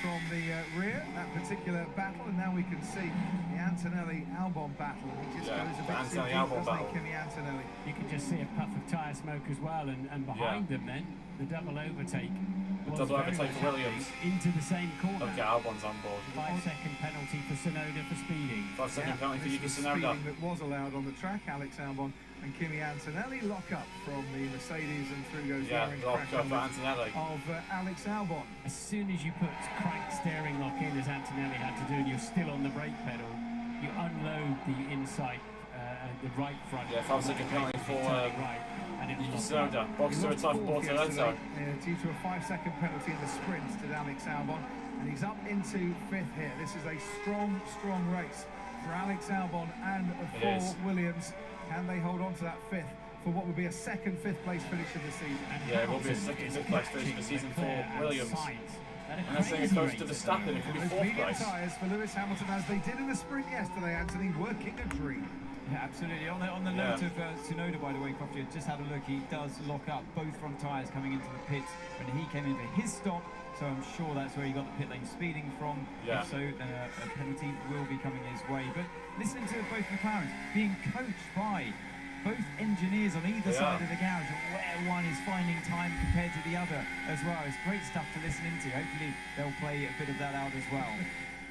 from the rear that particular battle, and now we can see the Antonelli-Albon battle. He just goes a bit too deep, doesn't he, Kimi Antonelli? You can just see a puff of tyre smoke as well, and behind them then, the double overtake. The double overtake for Williams. Into the same corner. Okay, Albon's on board. 5-second penalty for Tsunoda for speeding. 5-second penalty for Yuki Tsunoda. Speeding that was allowed on the track. Alex Albon and Kimi Antonelli lock up from the Mercedes, and through goes the lock up for Antonelli. Of Alex Albon. As soon as you put crank steering lock in, as Antonelli had to do, and you're still on the brake pedal, you unload the inside, the right front. Yeah, 5-second penalty for Yuki Tsunoda. Boxer a tough Bortoletto. Due to a 5-second penalty in the sprint to Alex Albon, and he's up into 5th here. This is a strong race for Alex Albon and for Williams. Can they hold on to that 5th for what would be a second 5th place finish of the season? Yeah, it will be a second 5th place finish of the season for Williams. And that's saying close to Verstappen, it could be 4th place. Tyres for Lewis Hamilton, as they did in the sprint yesterday, Anthony, working a dream. Yeah, absolutely. On the note of Tsunoda, by the way, Crofty, just had a look. He does lock up both front tyres coming into the pits when he came in for his stop. So I'm sure that's where he got the pit lane speeding from. Yeah. If so, then a penalty will be coming his way. But listening to both McLarens being coached by both engineers on either side of the garage, where one is finding time compared to the other as well. It's great stuff to listen into. Hopefully they'll play a bit of that out as well.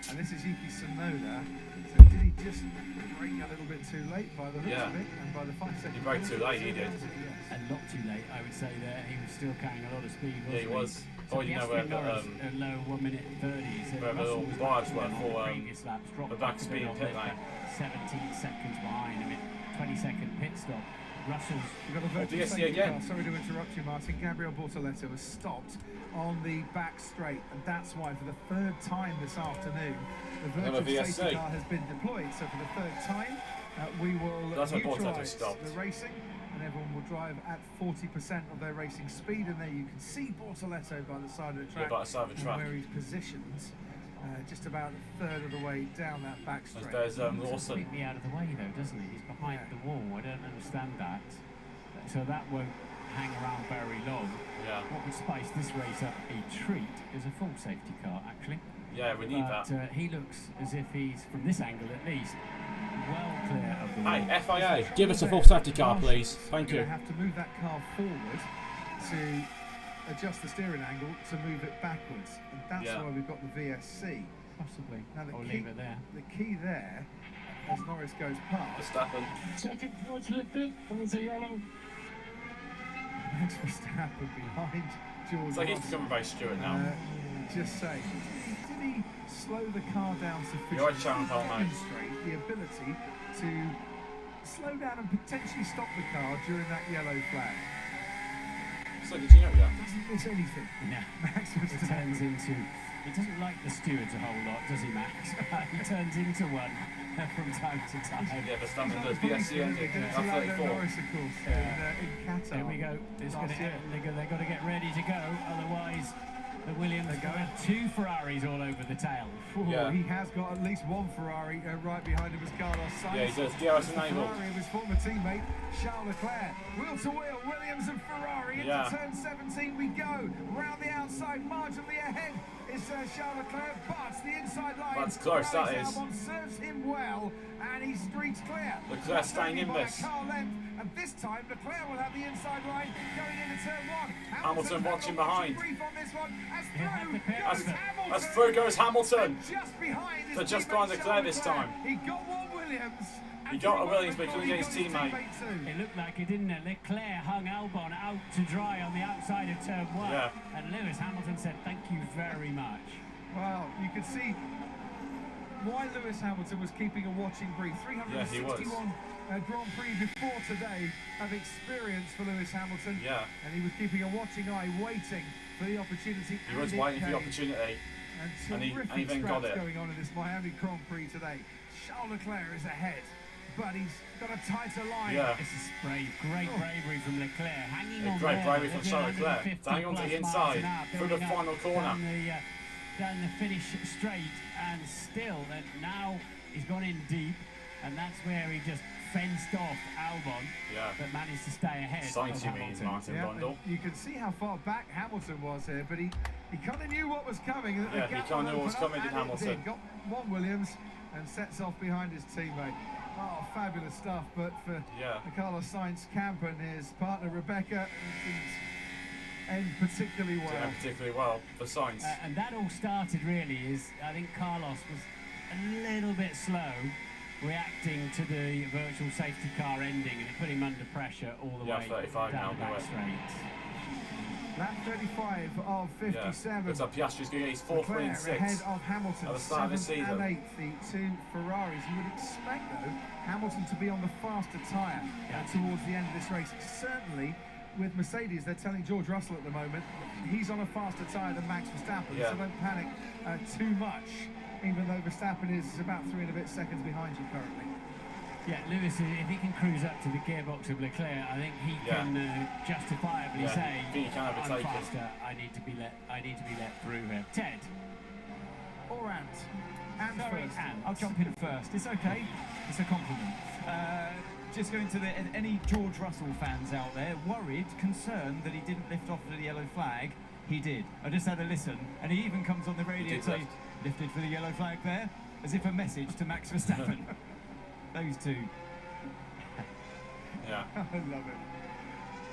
And this is Yuki Tsunoda. So did he just brake a little bit too late by the looks of it? And by the 5 seconds. He braked too late, he did. A lot too late, I would say there. He was still carrying a lot of speed, wasn't he was. So Oh, you know where Norris, a low 1 minute 30s. where the little bars were for previous laps, the back speed pit lane. 17 seconds behind him, 20-second pit stop. Russell's We've got a virtual DSC safety again. car. Sorry to interrupt you, Martin. Gabriel Bortoleto was stopped on the back straight, and that's why for the third time this afternoon the virtual safety car has been deployed. So for the third time we will neutralise the racing, and everyone will drive at 40% of their racing speed. And there you can see Bortoleto by the side of the track, where he's positioned. Just about a third of the way down that back straight. There's Lawson. Completely out of the way though, doesn't he? He's behind the wall. I don't understand that. So that won't hang around very long. Yeah. What would spice this race up a treat is a full safety car, actually. Yeah, we need that. He looks as if he's, from this angle at least, well clear of the wall. Hey, FIA, give us a full safety car, please. Thank you. You're going to have to move that car forward to adjust the steering angle to move it backwards, and that's why we've got the VSC. Possibly. Now the I'll key, leave it there. The key there, as Norris goes past. Verstappen. Max Verstappen behind George. It's like he's becoming very Stewart now. Just say, did he slow the car down sufficiently You're a champ, to mate. demonstrate the ability to slow down and potentially stop the car during that yellow flag? So did you know that? Doesn't miss anything. No. Max It turns into... He doesn't like the stewards a whole lot, does he, Max? He turns into one from time to time. Yeah, Verstappen does. VSC ending. Didn't That's see Lando 34. Norris, of course, in Qatar. Here we go. They've got to get ready to go, otherwise the Williams go have 2 Ferraris all over the tail. Yeah. He has got at least one Ferrari right behind him as Carlos Sainz. Yeah, he does. DRS enabled. Ferrari of his former teammate Charles Leclerc. Wheel to wheel, Williams and Ferrari into turn 17 we go. Round the outside, marginally ahead is Charles Leclerc, but the inside line. That's close, that is. Albon serves him well, and he streaks clear. Leclerc staying in this. And this time Leclerc will have the inside line going into turn 1. Hamilton watching behind. As As through goes Hamilton. Just behind So just behind Leclerc this time. He got one Williams. He got a Williams, but he couldn't get his teammate. It looked like it, didn't it? Leclerc hung Albon out to dry on the outside of turn 1. Yeah. And Lewis Hamilton said, thank you very much. Well, you could see why Lewis Hamilton was keeping a watching brief. 361 Grand Prix before today of experience for Lewis Hamilton. Yeah. And he was keeping a watching eye, waiting for the opportunity. He was waiting for the opportunity. And he then got it. Going on in this Miami Grand Prix today. Charles Leclerc is ahead, but he's got a tighter line. Yeah. This is brave, great bravery from Leclerc, hanging on Great there. bravery from Charles Leclerc. Hanging on to the inside through the final corner. Down the finish straight, and still that now he's gone in deep, and that's where he just fenced off Albon, but managed to stay ahead. Sainz, you mean, Martin Bundle. You can see how far back Hamilton was here, but he kind of knew what was coming. Yeah, he kind of knew what was coming in Hamilton. Got one Williams and sets off behind his teammate. Oh, fabulous stuff, but for Carlos Sainz camp and his partner Rebecca, it didn't end particularly well. Yeah, particularly well for Sainz. And that all started really I think Carlos was a little bit slow reacting to the virtual safety car ending, and it put him under pressure all the way 35 down now, the back straight. Lap 35 of 57. Looks like Piastri's going to get his 4th win in 6. Ahead of Hamilton, at the start of this 7th season. and 8th, the 2 Ferraris. You would expect, though, Hamilton to be on the faster tyre towards the end of this race. Certainly, with Mercedes, they're telling George Russell at the moment he's on a faster tyre than Max Verstappen, so don't panic too much, even though Verstappen is about 3 and a bit seconds behind you currently. Yeah, Lewis, if he can cruise up to the gearbox of Leclerc, I think he can justifiably say, I'm faster, I need to be let through here. Ted. Or Ant. Sorry, Ant. I'll jump in first. It's okay. It's a compliment. Just going to any George Russell fans out there worried, concerned that he didn't lift off for the yellow flag. He did. I just had a listen, and he even comes on the radio and says, lifted for the yellow flag there, as if a message to Max Verstappen. Those two. Yeah. I love it.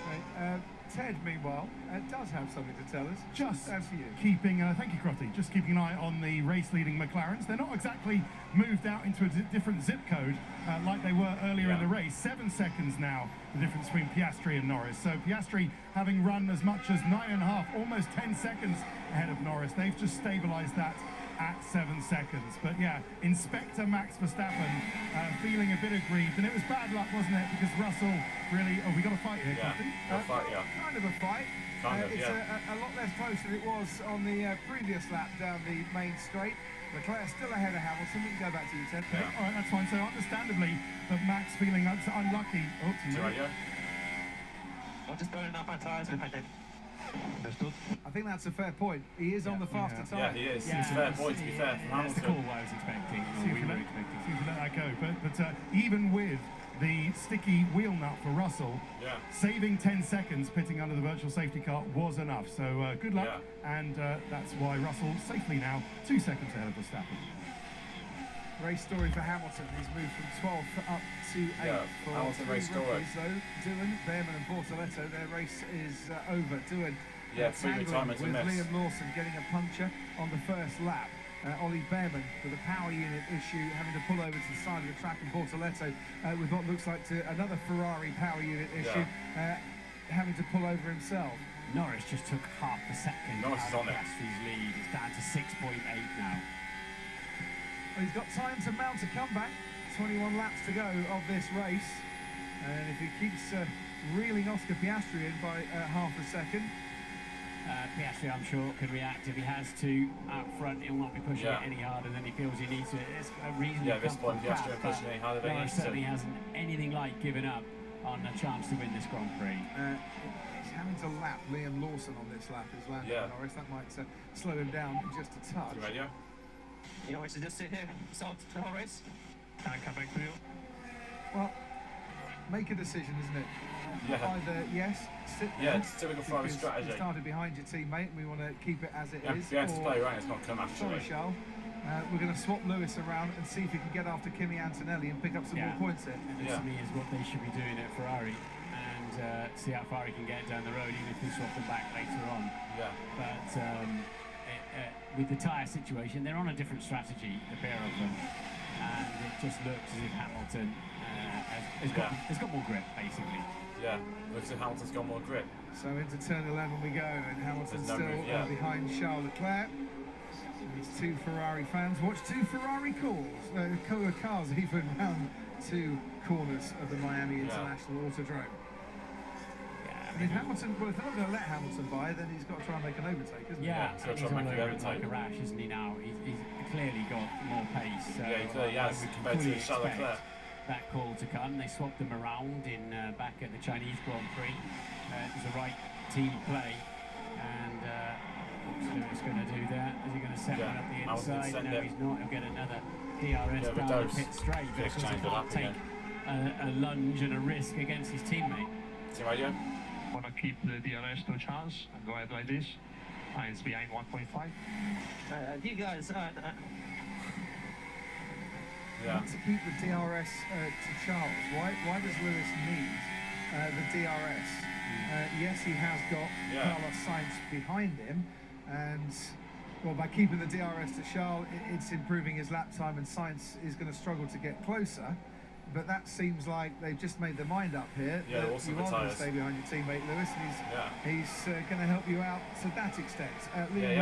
Right, Ted, meanwhile, does have something to tell us. Just as for you. keeping, thank you, Crotty, just keeping an eye on the race-leading McLarens. They're not exactly moved out into a different zip code like they were earlier in the race. 7 seconds now, the difference between Piastri and Norris. So Piastri having run as much as 9.5, almost 10 seconds ahead of Norris. They've just stabilised that at 7 seconds. But yeah, Inspector Max Verstappen feeling a bit aggrieved, and it was bad luck, wasn't it? Because Russell really, we got a fight here, Crotty. Kind of a fight. It's a lot less close than it was on the previous lap down the main straight. Leclerc still ahead of Hamilton. We can go back to you, Ted. Okay, all right, that's fine. So understandably, but Max feeling unlucky. I'm just burning up my tyres behind him. Understood. I think that's a fair point. He is on the faster tyre. Yeah, he is. It's a fair point, to be fair, from Hamilton. That's the call I was expecting. We were expecting. See if you let that go. But even with the sticky wheel nut for Russell, saving 10 seconds pitting under the virtual safety car was enough. So good luck, and that's why Russell safely now 2 seconds ahead of Verstappen. Race story for Hamilton. He's moved from 12th up to 8th. For Hamilton race story. Though, Doohan, Behrman and Bortoletto, their race is over. Doohan with Liam Lawson getting a puncture on the first lap. Ollie Behrman with a power unit issue, having to pull over to the side of the track, and Bortoletto with what looks like another Ferrari power unit issue, having to pull over himself. Norris just took half a second. Norris is on it. Piastri's lead. It's down to 6.8 now. Well, he's got time to mount a comeback. 21 laps to go of this race, and if he keeps reeling Oscar Piastri in by half a second. Piastri, I'm sure, can react if he has to. Out front, he'll not be pushing it any harder than he feels he needs to. It's a reasonably at this point, Piastri ain't pushing any harder than he needs to. Certainly hasn't anything like given up on a chance to win this Grand Prix. He's having to lap Liam Lawson on this lap as Lando Norris. That might slow him down just a touch. You ready? You know, I should just sit here, start the whole race, and I come back to you. Well, make a decision, isn't it? Either sit there. It's typical Ferrari strategy. You started behind your teammate, and we want to keep it as it is. Yeah, to play right, it's not come after. Sorry, Charles. We're going to swap Lewis around and see if he can get after Kimi Antonelli and pick up some more points here. This to me is what they should be doing at Ferrari, and see how far he can get down the road, even if they swap them back later on. But with the tyre situation, they're on a different strategy, the pair of them, and it just looks as if Hamilton has got more grip, basically. Looks as if Hamilton's got more grip. So into turn 11 we go, and Hamilton's still behind Charles Leclerc. These two Ferrari fans watch two Ferrari cars even round two corners of the Miami International Autodrome. And if Hamilton, if they're not going to let Hamilton by, then he's got to try and make an overtake, isn't he? He's got to try and make an overtake. Like a rash, isn't he now? He's clearly got more pace. He clearly has compared to Charles Leclerc. That call to come. They swapped them around in back at the Chinese Grand Prix. It was the right team play, and what's Lewis going to do there? Is he going to set one up the inside? No, he's not. He'll get another DRS down the pit straight, but of course he can't take a lunge and a risk against his teammate. See radio? I want to keep the DRS to a chance and go ahead like this. It's behind 1.5. You guys to keep the DRS to Charles. Why does Lewis need the DRS? Yes, he has got Carlos Sainz behind him, and by keeping the DRS to Charles, it's improving his lap time, and Sainz is going to struggle to get closer. But that seems like they've just made their mind up here. Yeah, that also you are going to stay behind your teammate Lewis, and he's going to help you out to that extent. Liam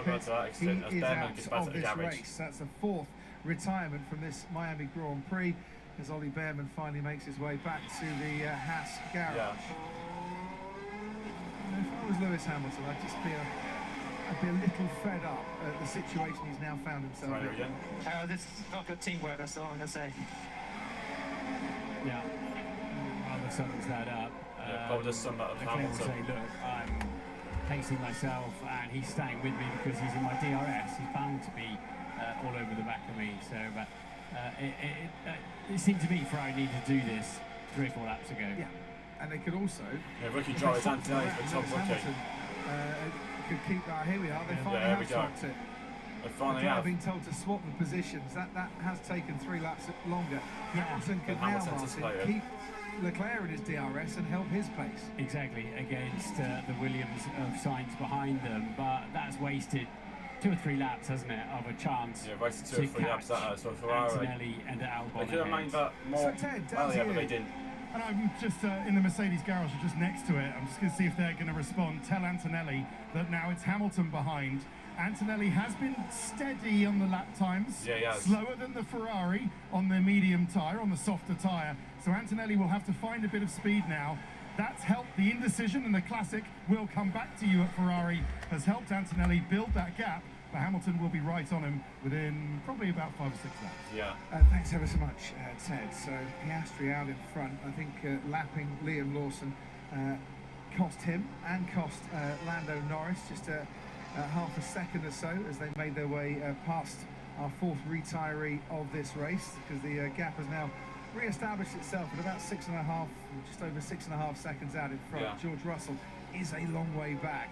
Lawson, he is out of this race. That's the fourth retirement from this Miami Grand Prix, as Ollie Behrman finally makes his way back to the Haas garage. If I was Lewis Hamilton, I'd just be a little fed up at the situation he's now found himself in. This is not good teamwork, that's all I'm going to say. Rather sums that up. Probably just sum that up. Leclerc will say, look, I'm pacing myself, and he's staying with me because he's in my DRS. He's bound to be all over the back of me. So, but it seemed to me Ferrari needed to do this 3 or 4 laps ago. And they could also. Rookie driver Antonelli for top rookie. Could keep. Here we are. They finally have swapped it. They've been told to swap the positions. That has taken 3 laps longer. Hamilton can now, Martin, Leclerc in his DRS and help his pace. Exactly, against the Williams of Sainz behind them, but that's wasted 2 or 3 laps, hasn't it, of a chance. Yeah, wasted 2 or 3 laps that has for Ferrari. Antonelli and Albon. They could have made that more earlier, but they didn't. And I'm just in the Mercedes garage, just next to it. I'm just going to see if they're going to respond. Tell Antonelli that now it's Hamilton behind. Antonelli has been steady on the lap times, slower than the Ferrari on the medium tyre, on the softer tyre. So Antonelli will have to find a bit of speed now. That's helped the indecision, and the classic will come back to you at Ferrari, has helped Antonelli build that gap, but Hamilton will be right on him within probably about 5 or 6 laps. Yeah. Thanks ever so much, Ted. So Piastri out in front. I think lapping Liam Lawson cost him and cost Lando Norris just half a second or so as they made their way past our 4th retiree of this race, because the gap has now re-established itself at about 6.5, just over 6.5 seconds out in front. Yeah. George Russell is a long way back,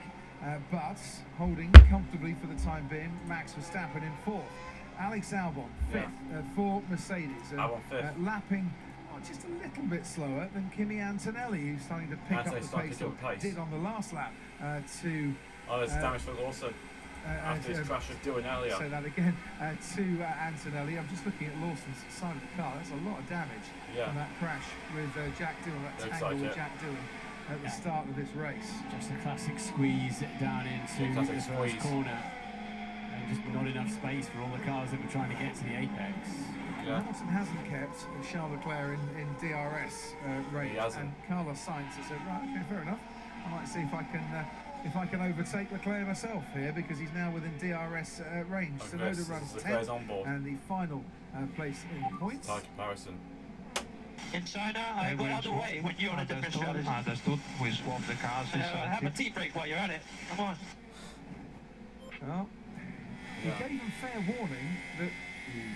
but holding comfortably for the time being. Max Verstappen in 4th. Alex Albon 5th for Mercedes. Albon 5th. Lapping just a little bit slower than Kimi Antonelli, who's starting to pick up the pace, or did on the last lap to... Oh, there's damage for Lawson after his crash with Dillon earlier. Say that again to Antonelli. I'm just looking at Lawson's side of the car. That's a lot of damage from that crash with Jack Dillon, that tangle with Jack Dillon at the start of this race. Just a classic squeeze down into the first corner, and just not enough space for all the cars that were trying to get to the apex. Hamilton hasn't kept Charles Leclerc in DRS range, and Carlos Sainz has said, right, okay, fair enough. I might see if I can overtake Leclerc myself here, because he's now within DRS range. Tsunoda runs 10th, and the final place in points. Tie comparison. In China, I go out of the way when you're on a different strategy. Understood. We swap the cars. Have a tea break while you're at it. Come on. Well, he gave them fair warning that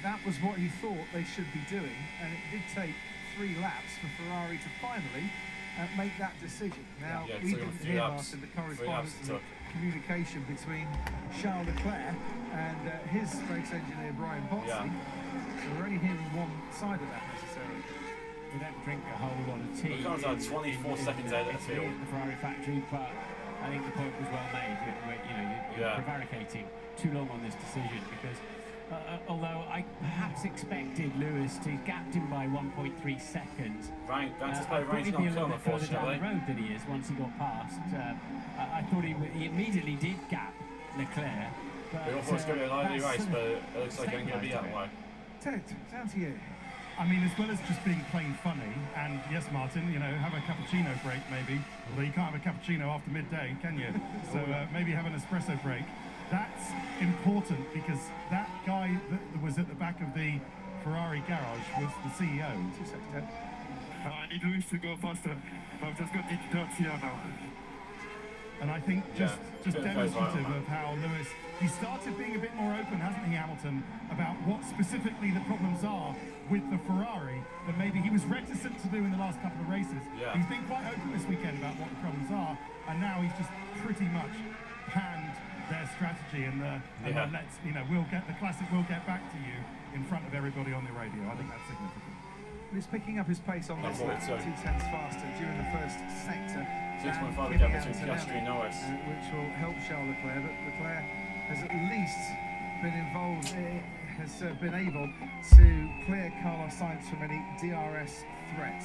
that was what he thought they should be doing, and it did take 3 laps for Ferrari to finally make that decision. Now, we didn't hear after the correspondence and the communication between Charles Leclerc and his race engineer Brian Botsi. So we're only hearing one side of that necessarily. We don't drink a whole lot of tea. The car's like 24 seconds out of the field. The Ferrari factory, but I think the point was well made. You're prevaricating too long on this decision, because although I perhaps expected Lewis to gap him by 1.3 seconds. Right, I thought he'd be a little bit further down the road than he is once he got past. I thought he immediately did gap Leclerc. We all thought it was going to be a lively race, but it looks like it ain't going to be that way. Ted, down to you. I mean, as well as just being plain funny, and yes, Martin, you know, have a cappuccino break maybe, although you can't have a cappuccino after midday, can you? So maybe have an espresso break. That's important, because that guy that was at the back of the Ferrari garage was the CEO. 2 seconds, Ted. I need Lewis to go faster. I've just got dirt here now. And I think just demonstrative of how Lewis, he started being a bit more open, hasn't he, Hamilton, about what specifically the problems are with the Ferrari that maybe he was reticent to do in the last couple of races. He's been quite open this weekend about what the problems are, and now he's just pretty much panned their strategy, and let's, you know, the classic will get back to you in front of everybody on the radio. I think that's significant. He's picking up his pace on this lap, 2 tenths faster during the first sector. 6.5 gap between Piastri and Norris, which will help Charles Leclerc, but Leclerc has at least been involved, has been able to clear Carlos Sainz from any DRS threat.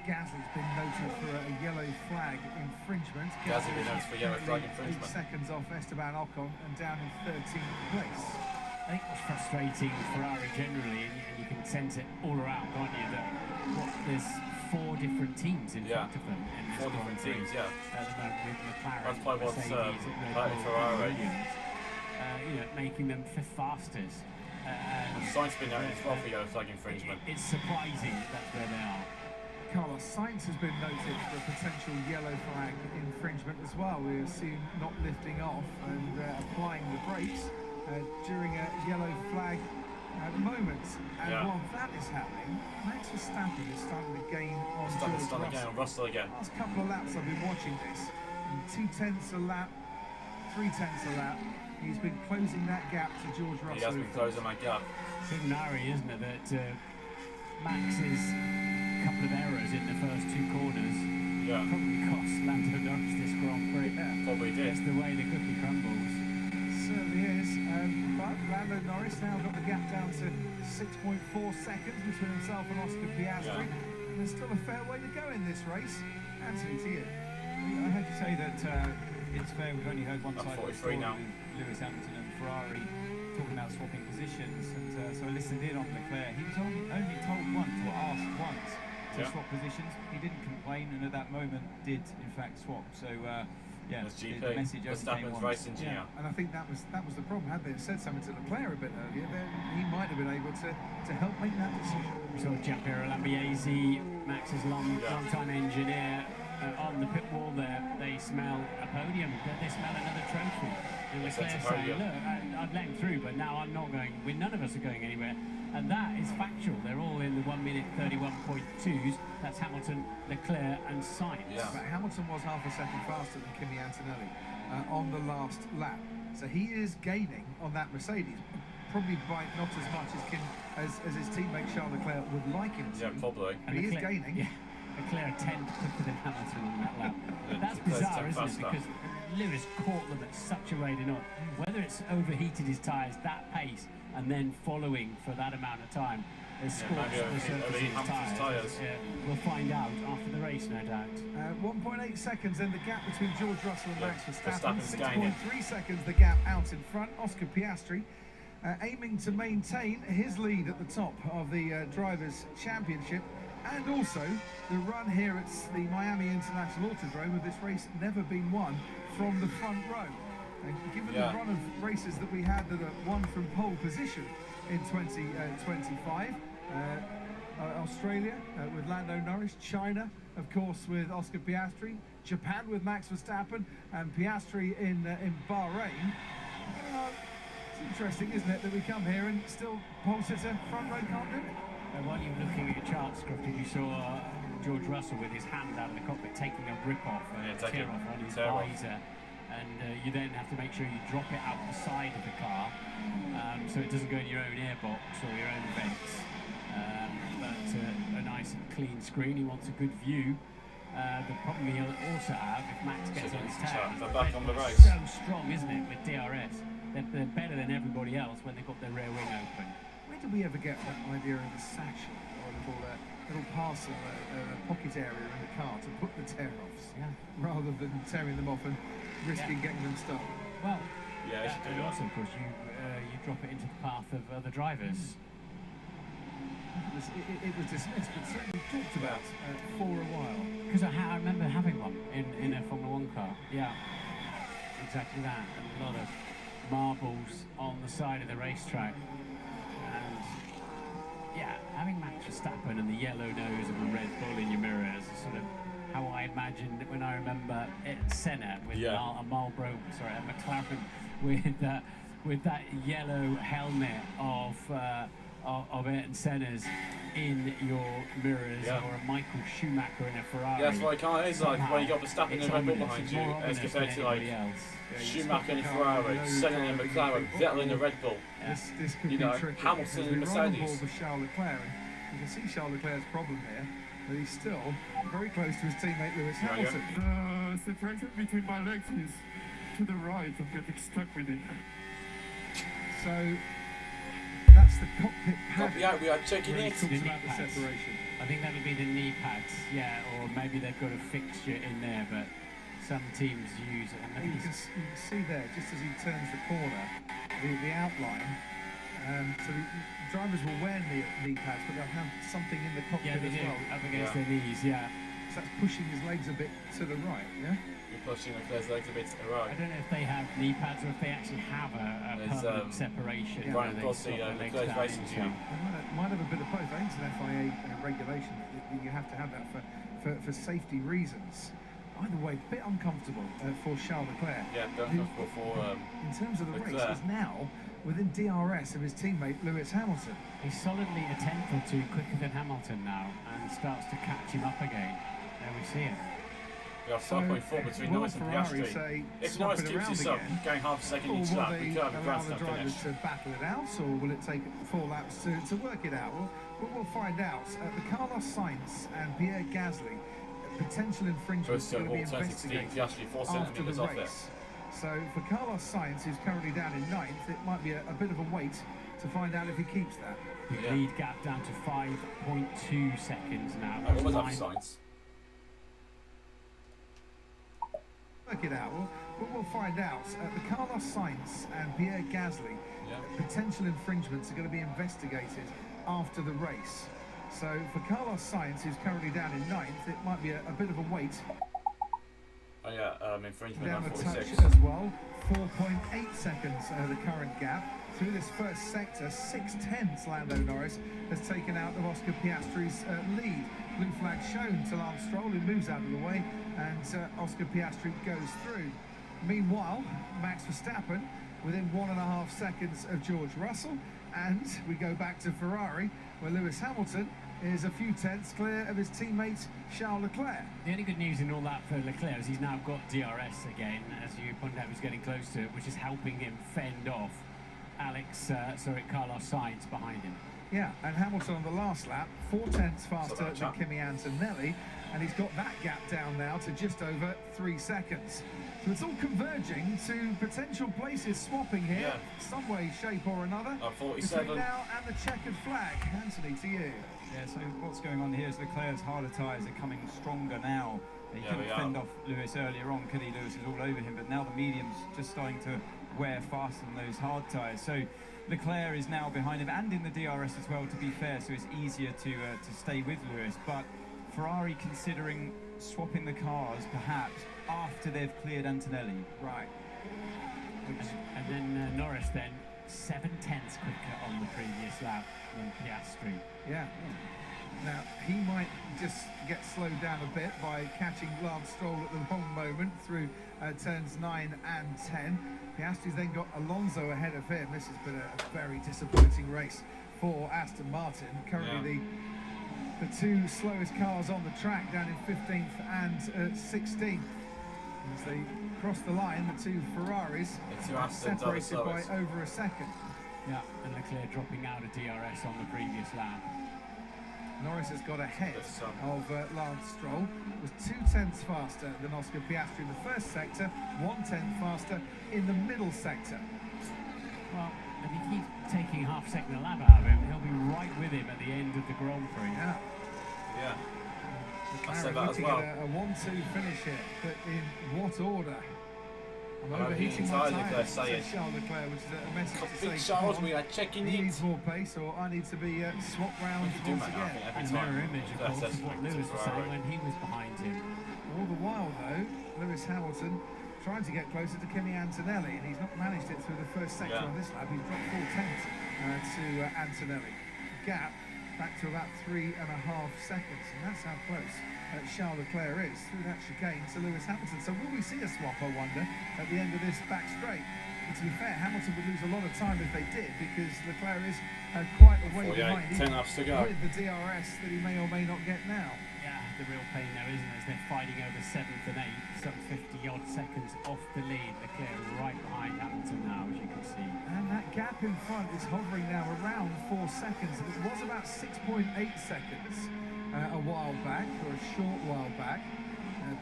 Gasly's been noted for a yellow flag infringement. Gasly been noted for yellow flag infringement. 8 seconds off Esteban Ocon and down in 13th place. I think what's frustrating Ferrari generally, and you can sense it all around, can't you, that there's 4 different teams in front of them. 4 different teams, At the moment with McLaren, that's probably what's Mercedes, Ferrari. You know, making them 5th fastest. Sainz been noted as well for yellow flag infringement. It's surprising that's where they are. Carlos Sainz has been noted for a potential yellow flag infringement as well. We assume not lifting off and applying the brakes during a yellow flag moment. And while that is happening, Max Verstappen is starting to gain on Russell again. Last couple of laps I've been watching this. In 2 tenths a lap, 3 tenths a lap, he's been closing that gap to George Russell. He has been closing that gap. It's narrow, isn't it, that Max's couple of errors in the first two corners probably cost Lando Norris this Grand Prix. Probably did. That's the way the cookie crumbles. Certainly is. But Lando Norris now got the gap down to 6.4 seconds between himself and Oscar Piastri. And there's still a fair way to go in this race. Anthony, to you. I heard you say that it's fair. We've only heard one side of the story now. with Lewis Hamilton and Ferrari talking about swapping positions, and so I listened in on Leclerc. He was only told once, or asked once, to swap positions. He didn't complain, and at that moment did in fact swap. So yeah, the message came once. And I think that was the problem. Had they said something to Leclerc a bit earlier, then he might have been able to help make that decision. We saw Giampiero Lambiase, Max's long-time engineer, on the pit wall there. They smell a podium, they smell another trophy. And Leclerc saying, look, I've let him through, but now I'm not going, none of us are going anywhere. And that is factual. They're all in the 1 minute 31.2s. That's Hamilton, Leclerc and Sainz. Yeah. But Hamilton was half a second faster than Kimi Antonelli on the last lap. So he is gaining on that Mercedes. Probably by not as much as his teammate Charles Leclerc would like him to. Yeah, probably. But he is gaining. Yeah. Leclerc 10 quicker than Hamilton on that lap. That's bizarre, isn't it? Because Lewis caught them at such a rate of not. Whether it's overheated his tyres that pace and then following for that amount of time has scorched the surface of his tyres. We'll find out after the race, no doubt. 1.8 seconds in the gap between George Russell and Max Verstappen. Verstappen's 6.3 seconds the gap out in front. Oscar Piastri aiming to maintain his lead at the top of the Drivers' Championship. And also the run here at the Miami International Autodrome, with this race never been won from the front row. And given the run of races that we had that are won from pole position in 2025, Australia with Lando Norris, China, of course, with Oscar Piastri, Japan with Max Verstappen, and Piastri in Bahrain. It's interesting, isn't it, that we come here and still pole sitter front row can't do it? While you were looking at your chart, Scruffy, you saw George Russell with his hand out of the cockpit taking a rip off, tear off on his visor, and you then have to make sure you drop it out the side of the car so it doesn't go in your own airbox or your own vents. But a nice and clean screen. He wants a good view. The problem he'll also have if Max gets on his tail. They're back on the race. So strong, isn't it, with DRS? They're better than everybody else when they've got their rear wing open. Where did we ever get that idea of a satchel or a little parcel, a pocket area in the car to put the tear-offs, rather than tearing them off and risking getting them stuck? Well, and also, of course, you drop it into the path of other drivers. It was dismissed, but certainly talked about for a while. Because I remember having one in a Formula 1 car. Yeah, exactly that. And a lot of marbles on the side of the racetrack. And yeah, having Max Verstappen and the yellow nose of a Red Bull in your mirrors is sort of how I imagined it when I remember at Senna with a McLaren with that yellow helmet of Ayrton Senna's in your mirrors, or a Michael Schumacher in a Ferrari. Yeah, that's what it kind of is like when you got Verstappen and Red Bull behind you, as compared to like Schumacher in a Ferrari, Senna in a McLaren, Vettel in a Red Bull. This could be tricky. Hamilton in a Mercedes. With Charles Leclerc, and you can see Charles Leclerc's problem here, but he's still very close to his teammate Lewis Hamilton. The separation between my legs is to the right. I'm getting stuck with it. So that's the cockpit pad. Yeah, we are checking it. Talks about the separation. I think that would be the knee pads, or maybe they've got a fixture in there, but some teams use it. And you can see there, just as he turns the corner, the outline. So the drivers will wear knee pads, but they'll have something in the cockpit as well. Up against their knees, So that's pushing his legs a bit to the right, You're pushing Leclerc's legs a bit to the right. I don't know if they have knee pads or if they actually have a permanent separation. Brian Rossi, Leclerc's racing team. Might have a bit of both. I think it's an FIA regulation that you have to have that for safety reasons. Either way, a bit uncomfortable for Charles Leclerc. Yeah, uncomfortable for in terms of the race, is now within DRS of his teammate Lewis Hamilton. He's solidly a tenth or two quicker than Hamilton now, and starts to catch him up again. There we see it. We have 5.4 between Norris and Piastri. If Norris keeps this up, going half a second each lap, we could have a grand slam finish. To battle it out, or will it take 4 laps to work it out? Well, we'll find out. The Carlos Sainz and Pierre Gasly, potential infringement is going to be investigated after the race. So for Carlos Sainz, who's currently down in 9th, it might be a bit of a wait to find out if he keeps that. The lead gap down to 5.2 seconds now. What was that for Sainz? Work it out. We'll find out. The Carlos Sainz and Pierre Gasly, potential infringements are going to be investigated after the race. So for Carlos Sainz, who's currently down in 9th, it might be a bit of a wait. Oh yeah, infringement down on a 46 touch as well. 4.8 seconds the current gap. Through this first sector, 6/10 Lando Norris has taken out of Oscar Piastri's lead. Blue flag shown to Lance Stroll, who moves out of the way, and Oscar Piastri goes through. Meanwhile, Max Verstappen within 1.5 seconds of George Russell, and we go back to Ferrari, where Lewis Hamilton is a few tenths clear of his teammate Charles Leclerc. The only good news in all that for Leclerc is he's now got DRS again, as you pointed out, he's getting close to it, which is helping him fend off Carlos Sainz behind him. Yeah, and Hamilton on the last lap, 4/10 faster than Kimi Antonelli, and he's got that gap down now to just over 3 seconds. So it's all converging to potential places swapping here, some way, shape or another. 47. Between now and the checkered flag. Anthony, to you. Yeah, so what's going on here is Leclerc's harder tyres are coming stronger now. He couldn't fend off Lewis earlier on, could he? Lewis is all over him, but now the medium's just starting to wear fast on those hard tyres. So Leclerc is now behind him and in the DRS as well, to be fair, so it's easier to stay with Lewis. But Ferrari considering swapping the cars perhaps after they've cleared Antonelli. Right. And then Norris then 7/10 quicker on the previous lap than Piastri. Yeah. Now, he might just get slowed down a bit by catching Lance Stroll at the wrong moment through turns 9 and 10. Piastri's then got Alonso ahead of him. This has been a very disappointing race for Aston Martin. Currently the 2 slowest cars on the track, down in 15th and 16th. As they cross the line, the 2 Ferraris are separated by over a second. Yeah, and Leclerc dropping out of DRS on the previous lap. Norris has got ahead of Lance Stroll. Was 2/10 faster than Oscar Piastri in the first sector, 1/10 faster in the middle sector. Well, if he keeps taking half a second a lap out of him, he'll be right with him at the end of the Grand Prix. Yeah. I said that as well. A 1-2 finish here, but in what order? I'm overheating my tyres, says Charles Leclerc, which is a message to say, Charles, we are checking he needs more pace, or I need to be swapped round once again. And mirror image, of course, of what Lewis was saying when he was behind him. All the while, though, Lewis Hamilton trying to get closer to Kimi Antonelli, and he's not managed it through the first sector on this lap. He's dropped 4/10 to Antonelli. Gap back to about 3.5 seconds, and that's how close Charles Leclerc is through that chicane to Lewis Hamilton. So will we see a swap, I wonder, at the end of this back straight? And to be fair, Hamilton would lose a lot of time if they did, because Leclerc is quite a way behind, 10 laps to go. with the DRS that he may or may not get now. Yeah, the real pain now, isn't it? As they're fighting over 7th and 8th, some 50-odd seconds off the lead. Leclerc right behind Hamilton now, as you can see. And that gap in front is hovering now around 4 seconds. It was about 6.8 seconds a while back, or a short while back.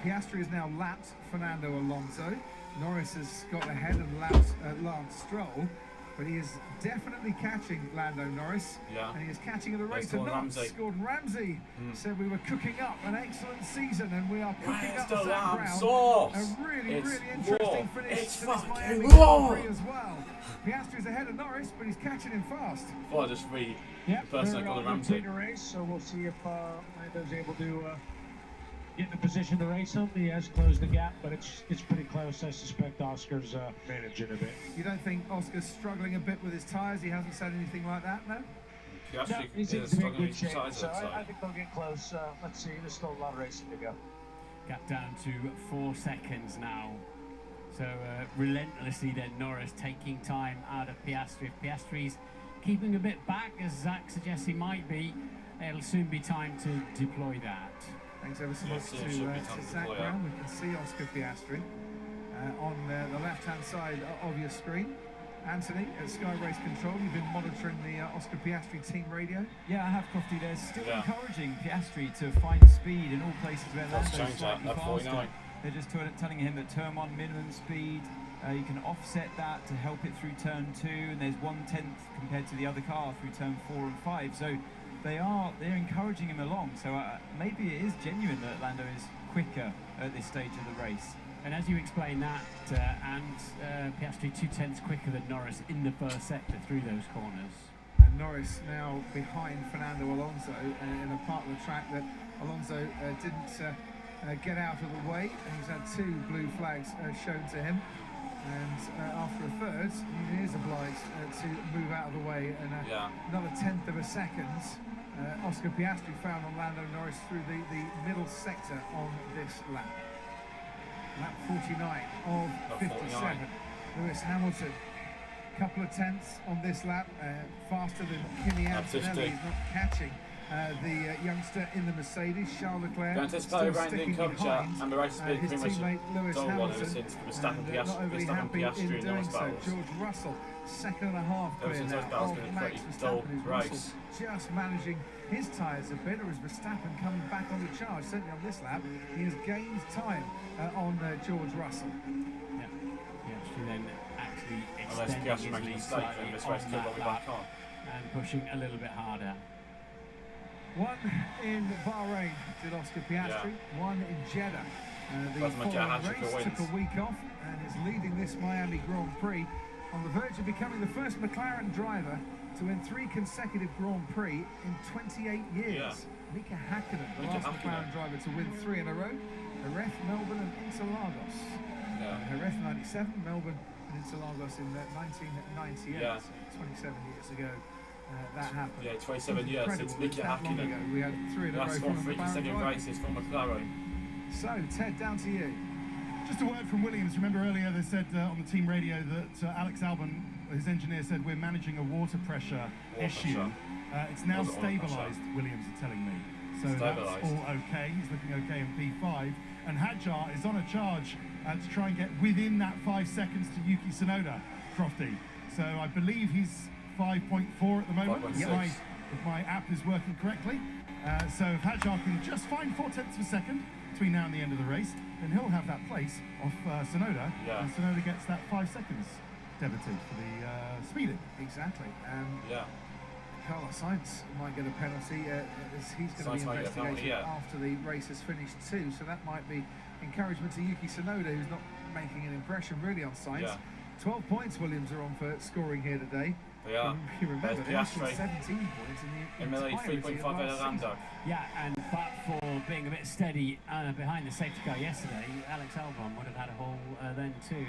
Piastri has now lapped Fernando Alonso. Norris has got ahead and lapped Lance Stroll. But he is definitely catching Lando Norris, and he is catching at a rate of knots. Gordon Ramsay said we were cooking up an excellent season, and we are cooking up Zach Brown. A really interesting finish to this Miami Grand Prix as well. Piastri's ahead of Norris, but he's catching him fast. Well, I just read the person that Gordon Ramsay. Race, so we'll see if Lando's able to get in a position to race him. He has closed the gap, but it's pretty close. I suspect Oscar's managing a bit. You don't think Oscar's struggling a bit with his tyres? He hasn't said anything like that, no? No, he seems to be in good shape, so I think they'll get close. Let's see, there's still a lot of racing to go. Gap down to 4 seconds now. So relentlessly then Norris taking time out of Piastri. If Piastri's keeping a bit back, as Zach suggests he might be, it'll soon be time to deploy that. Thanks ever so much to Zach Brown. We can see Oscar Piastri on the left-hand side of your screen. Anthony, at Sky Race Control, you've been monitoring the Oscar Piastri team radio. Yeah, I have, Crofty. They're still encouraging Piastri to find speed in all places where Lando's slightly faster. They're just telling him that turn 1 minimum speed, you can offset that to help it through turn 2, and there's 1/10 compared to the other car through turn 4 and 5. So they're encouraging him along. So maybe it is genuine that Lando is quicker at this stage of the race. And as you explain that, Piastri 2/10 quicker than Norris in the first sector through those corners. And Norris now behind Fernando Alonso in a part of the track that Alonso didn't get out of the way. And he's had 2 blue flags shown to him. And after a third, he is obliged to move out of the way. And another 1/10 of a second, Oscar Piastri found on Lando Norris through the middle sector on this lap. Lap 49 of 57. Lewis Hamilton, couple of tenths on this lap, faster than Kimi Antonelli. He's not catching the youngster in the Mercedes. Charles Leclerc still sticking behind his teammate Lewis Hamilton, and not overly happy in doing so. George Russell, 2.5 clear now of Max Verstappen, Russell just managing his tyres a bit, or is Verstappen coming back on the charge? Certainly on this lap, he has gained time on George Russell. Yeah, Piastri then actually extending his lead slightly on that lap and pushing a little bit harder. One in Bahrain did Oscar Piastri, one in Jeddah. The following race took a week off and is leading this Miami Grand Prix on the verge of becoming the first McLaren driver to win 3 consecutive Grand Prix in 28 years. Mika Häkkinen, the last McLaren driver to win 3 in a row. Jerez, Melbourne and Interlagos. Jerez 97, Melbourne and Interlagos in 1998, 27 years ago. That happened. Yeah, 27 years since Mika Häkkinen. We had 3 in a row. Last 3 consecutive races from McLaren. So, Ted, down to you. Just a word from Williams. Remember earlier they said on the team radio that Alex Albon, his engineer, said we're managing a water pressure issue. It's now stabilised, Williams are telling me. So that's all okay. He's looking okay in P5. And Hadjar is on a charge to try and get within that 5 seconds to Yuki Tsunoda, Crofty. So I believe he's 5.4 at the moment, if my app is working correctly. So if Hadjar can just find 4/10 of a second between now and the end of the race, then he'll have that place off Tsunoda, and Tsunoda gets that 5 seconds debited for the speeding. Exactly. Carlos Sainz might get a penalty as he's going to be investigated after the race has finished too, so that might be encouragement to Yuki Tsunoda, who's not making an impression really on Sainz. 12 points Williams are on for scoring here today. You remember, they had 17 points in the entirety 3.5 of last season. Yeah, but for being a bit steady behind the safety car yesterday, Alex Albon would have had a hole then too.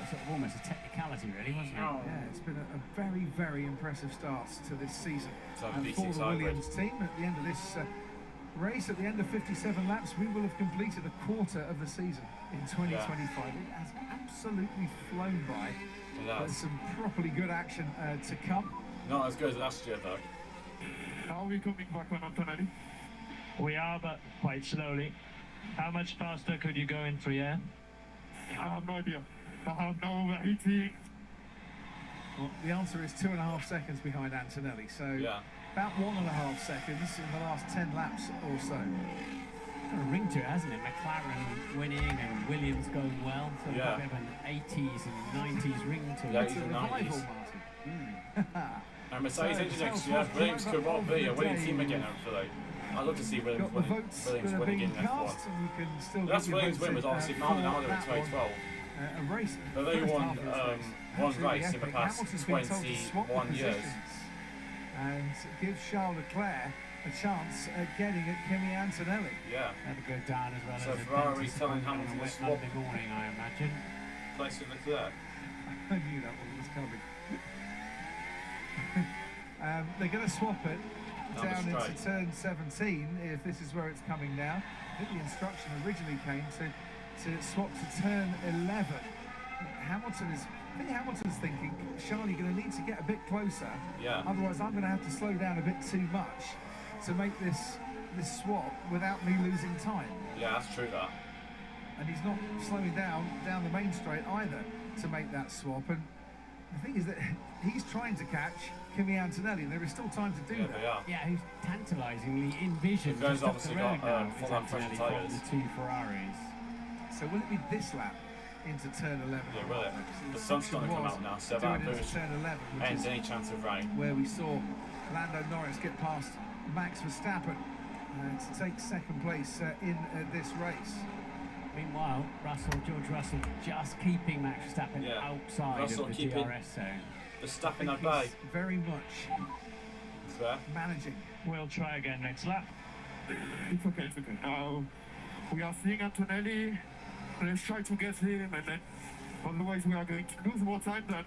Sort of almost a technicality, really, wasn't it? Yeah, it's been a very, very impressive start to this season. For the Williams team, at the end of this race, at the end of 57 laps, we will have completed a quarter of the season in 2025. It has absolutely flown by. There's some properly good action to come. Not as good as last year, though. Are we coming back on Antonelli? We are, but quite slowly. How much faster could you go in 3 air? I have no idea. I have no overheating. Well, the answer is 2.5 seconds behind Antonelli, so about 1.5 seconds in the last 10 laps or so. Got a ring to it, hasn't it? McLaren winning and Williams going well, so a bit of an 80s and 90s ring to it. It's a revival, Martin. And Mercedes engine next year, Williams could well be a winning team again, hopefully. I'd love to see Williams winning in F1. Last Williams win was obviously Maldonado in 2012. But they won one race in the past 21 years. And gives Charles Leclerc a chance at getting at Kimi Antonelli. Yeah. That'll go down as well. So Ferrari telling Hamilton to swap Monday morning, I imagine. Place with Leclerc. I knew that one was coming. They're going to swap it down into turn 17 if this is where it's coming now. I think the instruction originally came to swap to turn 11. I think Hamilton's thinking, Charlie, you're going to need to get a bit closer. Otherwise, I'm going to have to slow down a bit too much to make this this swap without me losing time. Yeah, that's true, that. And he's not slowing down the main straight either to make that swap. And the thing is that he's trying to catch Kimi Antonelli, and there is still time to do that. Yeah, he's tantalisingly in vision. He's obviously got full-on fresh tyres. The two Ferraris. So will it be this lap into turn 11? Yeah, will it? The sun's starting to come out now, so that boost ends any chance of rain. Where we saw Lando Norris get past Max Verstappen to take second place in this race. Meanwhile, George Russell just keeping Max Verstappen outside Russell of the DRS zone. Verstappen at bay. Very much managing. We'll try again next lap. It's okay, it's okay. We are seeing Antonelli. Let's try to get him, and then otherwise we are going to lose more time than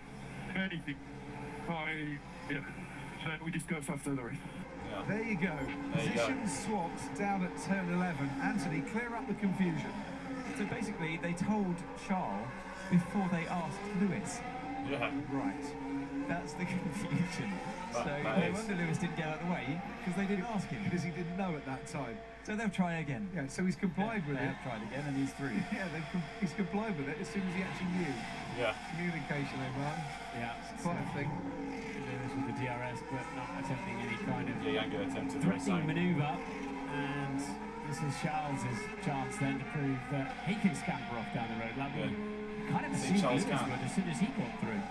anything. Then we discuss after the race. Yeah. There you go. Position swapped down at turn 11. Anthony, clear up the confusion. So basically, they told Charles before they asked Lewis. Yeah. Right. That's the confusion. So no wonder Lewis didn't get out of the way, because they didn't ask him. Because he didn't know at that time. So they'll try again. Yeah, so he's complied with it. They've tried again, and he's through. Yeah, he's complied with it as soon as he actually knew. Yeah. Communication, Martin. Yeah. It's quite a thing. Lewis with the DRS, but not attempting any kind of yeah, good attempt to threatening manoeuvre. And this is Charles's chance then to prove that he can scamper off down the road. Like we kind of assumed Lewis would as soon as he got through.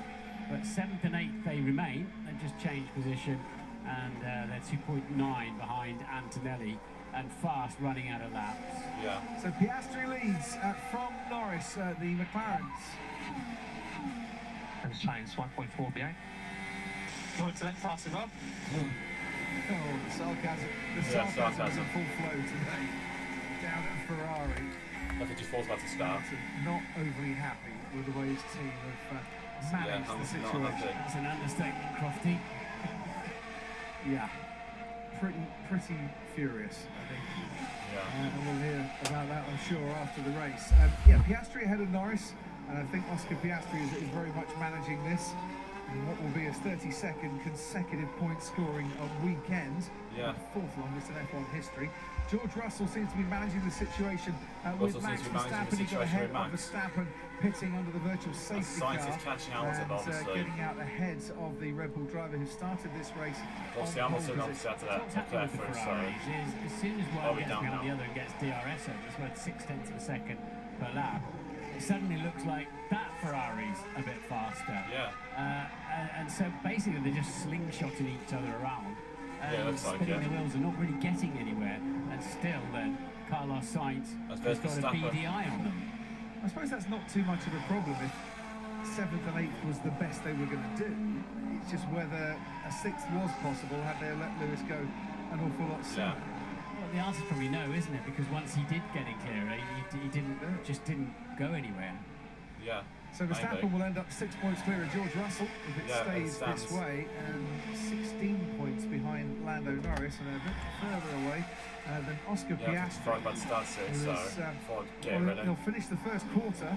But 7th and 8th they remain. They just changed position, and they're 2.9 behind Antonelli and fast, running out of laps. Yeah. So Piastri leads from Norris, the McLarens. And Sainz 1.4 behind. Going to let pass him up. Oh, the sarcasm is in full flow today. Down at Ferrari. I think he falls about to start. Not overly happy with the way his team have managed the situation. That's an understatement, Crofty. Yeah, pretty furious, I think. Yeah. And we'll hear about that, I'm sure, after the race. Yeah, Piastri ahead of Norris, and I think Oscar Piastri is very much managing this. And what will be his 32nd consecutive point scoring weekend. Yeah. Fourth longest in F1 history. George Russell seems to be managing the situation with Max Verstappen. He got ahead of Verstappen, pitting under the virtual safety car. Sainz is catching Hamilton, obviously. Getting out ahead of the Red Bull driver who started this race. Obviously, Hamilton obviously had to declare for it, so... As soon as one gets behind the other and gets DRS over, it's worth 0.6 of a second per lap. It suddenly looks like that Ferrari's a bit faster. Yeah. And so basically they're just slingshotting each other around. Spinning the wheels and not really getting anywhere. And still then, Carlos Sainz has got a BDI on them. I suppose that's not too much of a problem if 7th and 8th was the best they were going to do. It's just whether a 6th was possible had they let Lewis go an awful lot sooner. Well, the answer's probably no, isn't it? Because once he did get in clearer, he didn't go anywhere. Yeah. So Verstappen will end up 6 points clear of George Russell if it stays this way, and 16 points behind Lando Norris, and a bit further away than Oscar Piastri. About to start soon, he'll finish the first quarter,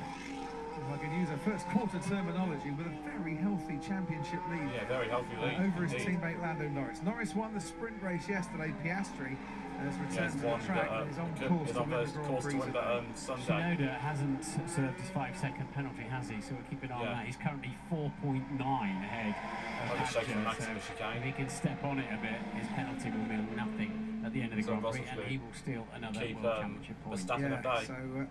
if I can use a first quarter terminology, with a very healthy championship lead. Yeah, very healthy lead. Over his teammate Lando Norris. Norris won the sprint race yesterday. Piastri has returned to the track and is on course to win the Grand Prix. Sunday. Tsunoda hasn't served his 5-second penalty, has he? So we'll keep an eye on that. He's currently 4.9 ahead of Padgett, so if he can step on it a bit, his penalty will mean nothing at the end of the Grand Prix, and he will steal another World Championship point. So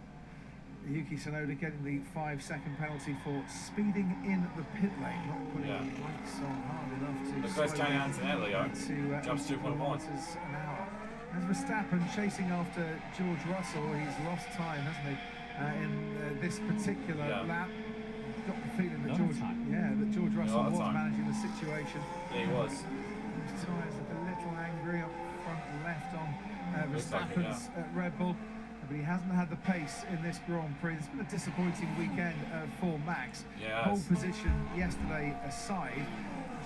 Yuki Tsunoda getting the 5-second penalty for speeding in the pit lane, not putting the brakes on hard enough to slow down to 2 kilometres an hour. As Verstappen chasing after George Russell, he's lost time, hasn't he, in this particular lap. Got the feeling that George Russell was managing the situation. Yeah, he was. His tyres a little angry up front left on Verstappen's Red Bull. But he hasn't had the pace in this Grand Prix. It's been a disappointing weekend for Max. Pole position yesterday aside,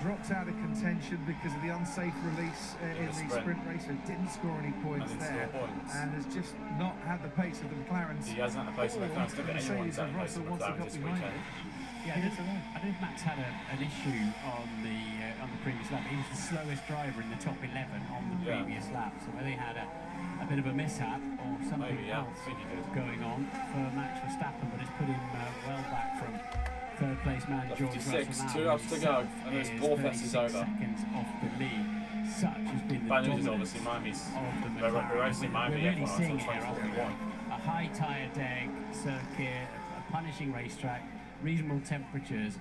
dropped out of contention because of the unsafe release in the sprint race, so didn't score any points there, and has just not had the pace of the McLarens. He hasn't had the pace of the McLarens. Mercedes and Russell once they got behind it. Yeah, I think Max had an issue on the previous lap. He was the slowest driver in the top 11 on the previous lap, so whether he had a bit of a mishap or something else going on for Max Verstappen, but it's put him well back from third place man George Russell now. 2 laps to go, and this Borfest is over. Seconds off the lead. Such has been the Bad news is dominance obviously Miami's. We're racing Miami really seeing it here, aren't we? 2021. A high tyre deck circuit, a punishing racetrack, reasonable temperatures,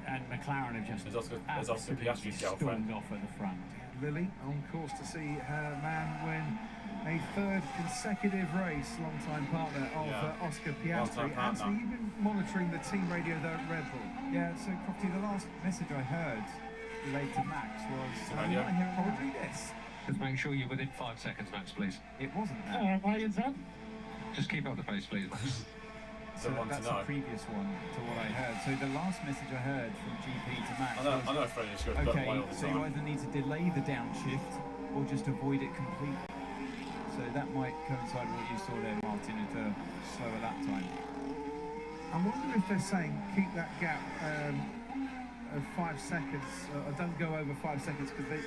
and McLaren have just absolutely stormed off at the front. Lily on course to see her man win a third consecutive race, long-time partner of Oscar Piastri. Anthony, you've been monitoring the team radio there at Red Bull. Yeah, so Crofty, the last message I heard related to Max was, you might hear probably this. Just make sure you're within 5 seconds, Max, please. It wasn't that. Why is that? Just keep up the pace, please. So that's the previous one to what I heard. So the last message I heard from GP to Max was, I know Freddie's good, okay, so you either need to delay the downshift or just avoid it completely. So that might coincide with what you saw there, Martin, at a slower lap time. I'm wondering if they're saying keep that gap of 5 seconds, or don't go over 5 seconds, because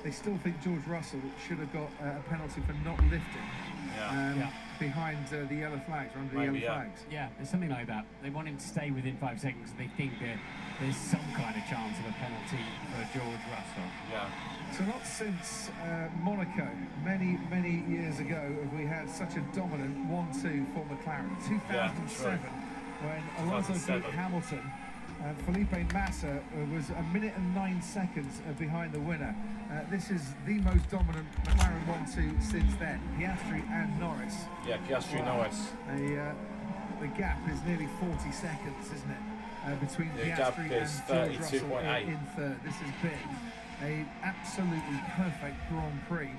they still think George Russell should have got a penalty for not lifting behind the yellow flags, or under the yellow flags. Yeah, there's something like that. They want him to stay within 5 seconds, and they think that there's some kind of chance of a penalty for George Russell. Yeah. So not since Monaco, many years ago, have we had such a dominant 1-2 for McLaren. 2007, when Alonso beat Hamilton. Felipe Massa was a minute and 9 seconds behind the winner. This is the most dominant McLaren 1-2 since then. Piastri and Norris. Yeah, Piastri and Norris. The gap is nearly 40 seconds, isn't it? Between Piastri and George Russell in third. This has been an absolutely perfect Grand Prix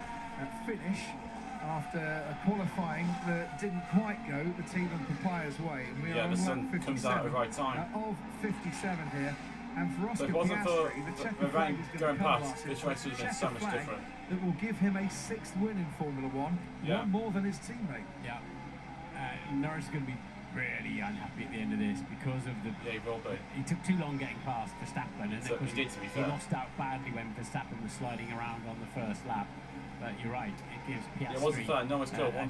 finish after a qualifying that didn't quite go the team and Papayah's way. And we are on lap 57 of 57 here. And for Oscar Piastri, the checker flag is going to come last year. The checker flag that will give him a 6th win in Formula One, one more than his teammate. Yeah. Norris is going to be really unhappy at the end of this because of the... Yeah, he will be. He took too long getting past Verstappen, and so he lost out badly when Verstappen was sliding around on the first lap. But you're right, it gives Piastri an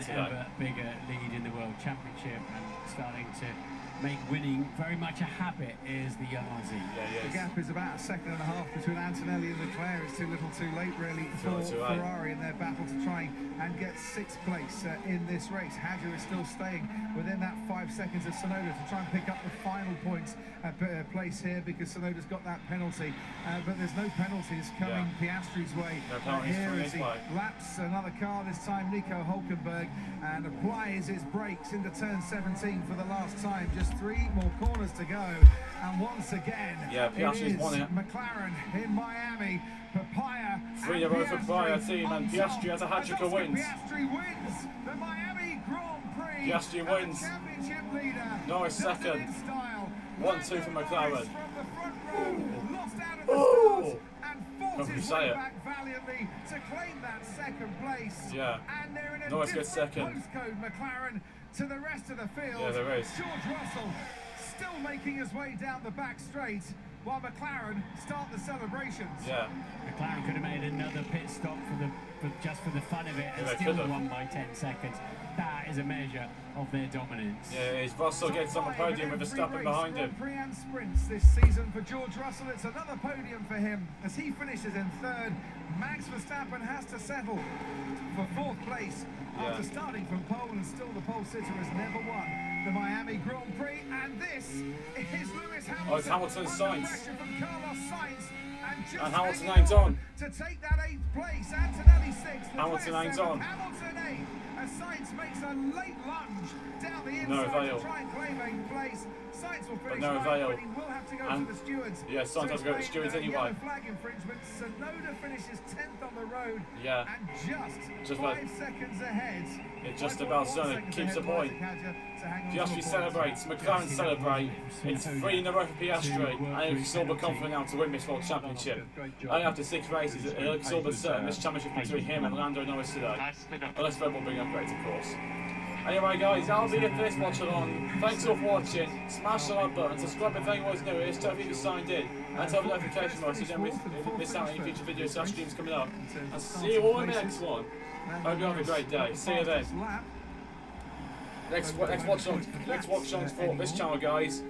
ever bigger lead in the World Championship, and starting to make winning very much a habit is the young Aussie. The gap is about 1.5 seconds between Antonelli and Leclerc. It's too little too late really for Ferrari in their battle to try and get 6th place in this race. Hadjar is still staying within that 5 seconds of Tsunoda to try and pick up the final points place here, because Tsunoda's got that penalty, but there's no penalties coming Piastri's way. Here as he laps another car, this time Nico Hülkenberg, and applies his brakes into turn 17 for the last time. Just 3 more corners to go, and once again Piastri's won it. McLaren in Miami. Papayah 3 in a row for Papayah team, and Piastri has a hat-trick of wins. Piastri wins the Miami Grand Prix. Piastri wins. Championship leader. Norris second. 1-2 for McLaren. Lost out of the start and fought his way back valiantly to claim that 2nd place. Yeah. And they're in a Norris gets different second. postcode, McLaren, to the rest of the field. Yeah, there is. George Russell still making his way down the back straight, while McLaren start the celebrations. Yeah. McLaren could have made another pit stop just for the fun of it, and still won by 10 seconds. That is a measure of their dominance. Yeah, it's Russell gets on the podium with Verstappen behind him. Grand Prix and sprints this season for George Russell. It's another podium for him as he finishes in 3rd. Max Verstappen has to settle for 4th place after starting from pole, and still the pole sitter has never won the Miami Grand Prix. And this is Lewis Hamilton. Oh, it's Hamilton's Sainz. From Carlos Sainz. And Hamilton hangs on. To take that 8th place. Antonelli 6th. Hamilton hangs on. Hamilton 8th. As Sainz makes a late lunge down the inside to try and claim 8th place. Sainz will finish but he will have to go to the stewards. Yeah, Sainz has to go to the stewards anyway. Flag infringement. Tsunoda finishes 10th on the road. Yeah. And just 5 seconds ahead. It just about Tsunoda keeps the point. Piastri celebrates, McLaren celebrate. It's 3 in a row for Piastri, and he's still confident now to win this World Championship. Only after 6 races, it looks all but certain this championship between him and Lando Norris today. Unless Red Bull bring upgrades, of course. Anyway guys, that'll be it for this watch along. Thanks all for watching. Smash the like button, subscribe if anyone's newest, tell if you've signed in, and turn the notification bell so you don't miss out on any future videos or streams coming up. And see you all in the next one. Hope you have a great day. See you then. Next watch alongs for this channel, guys.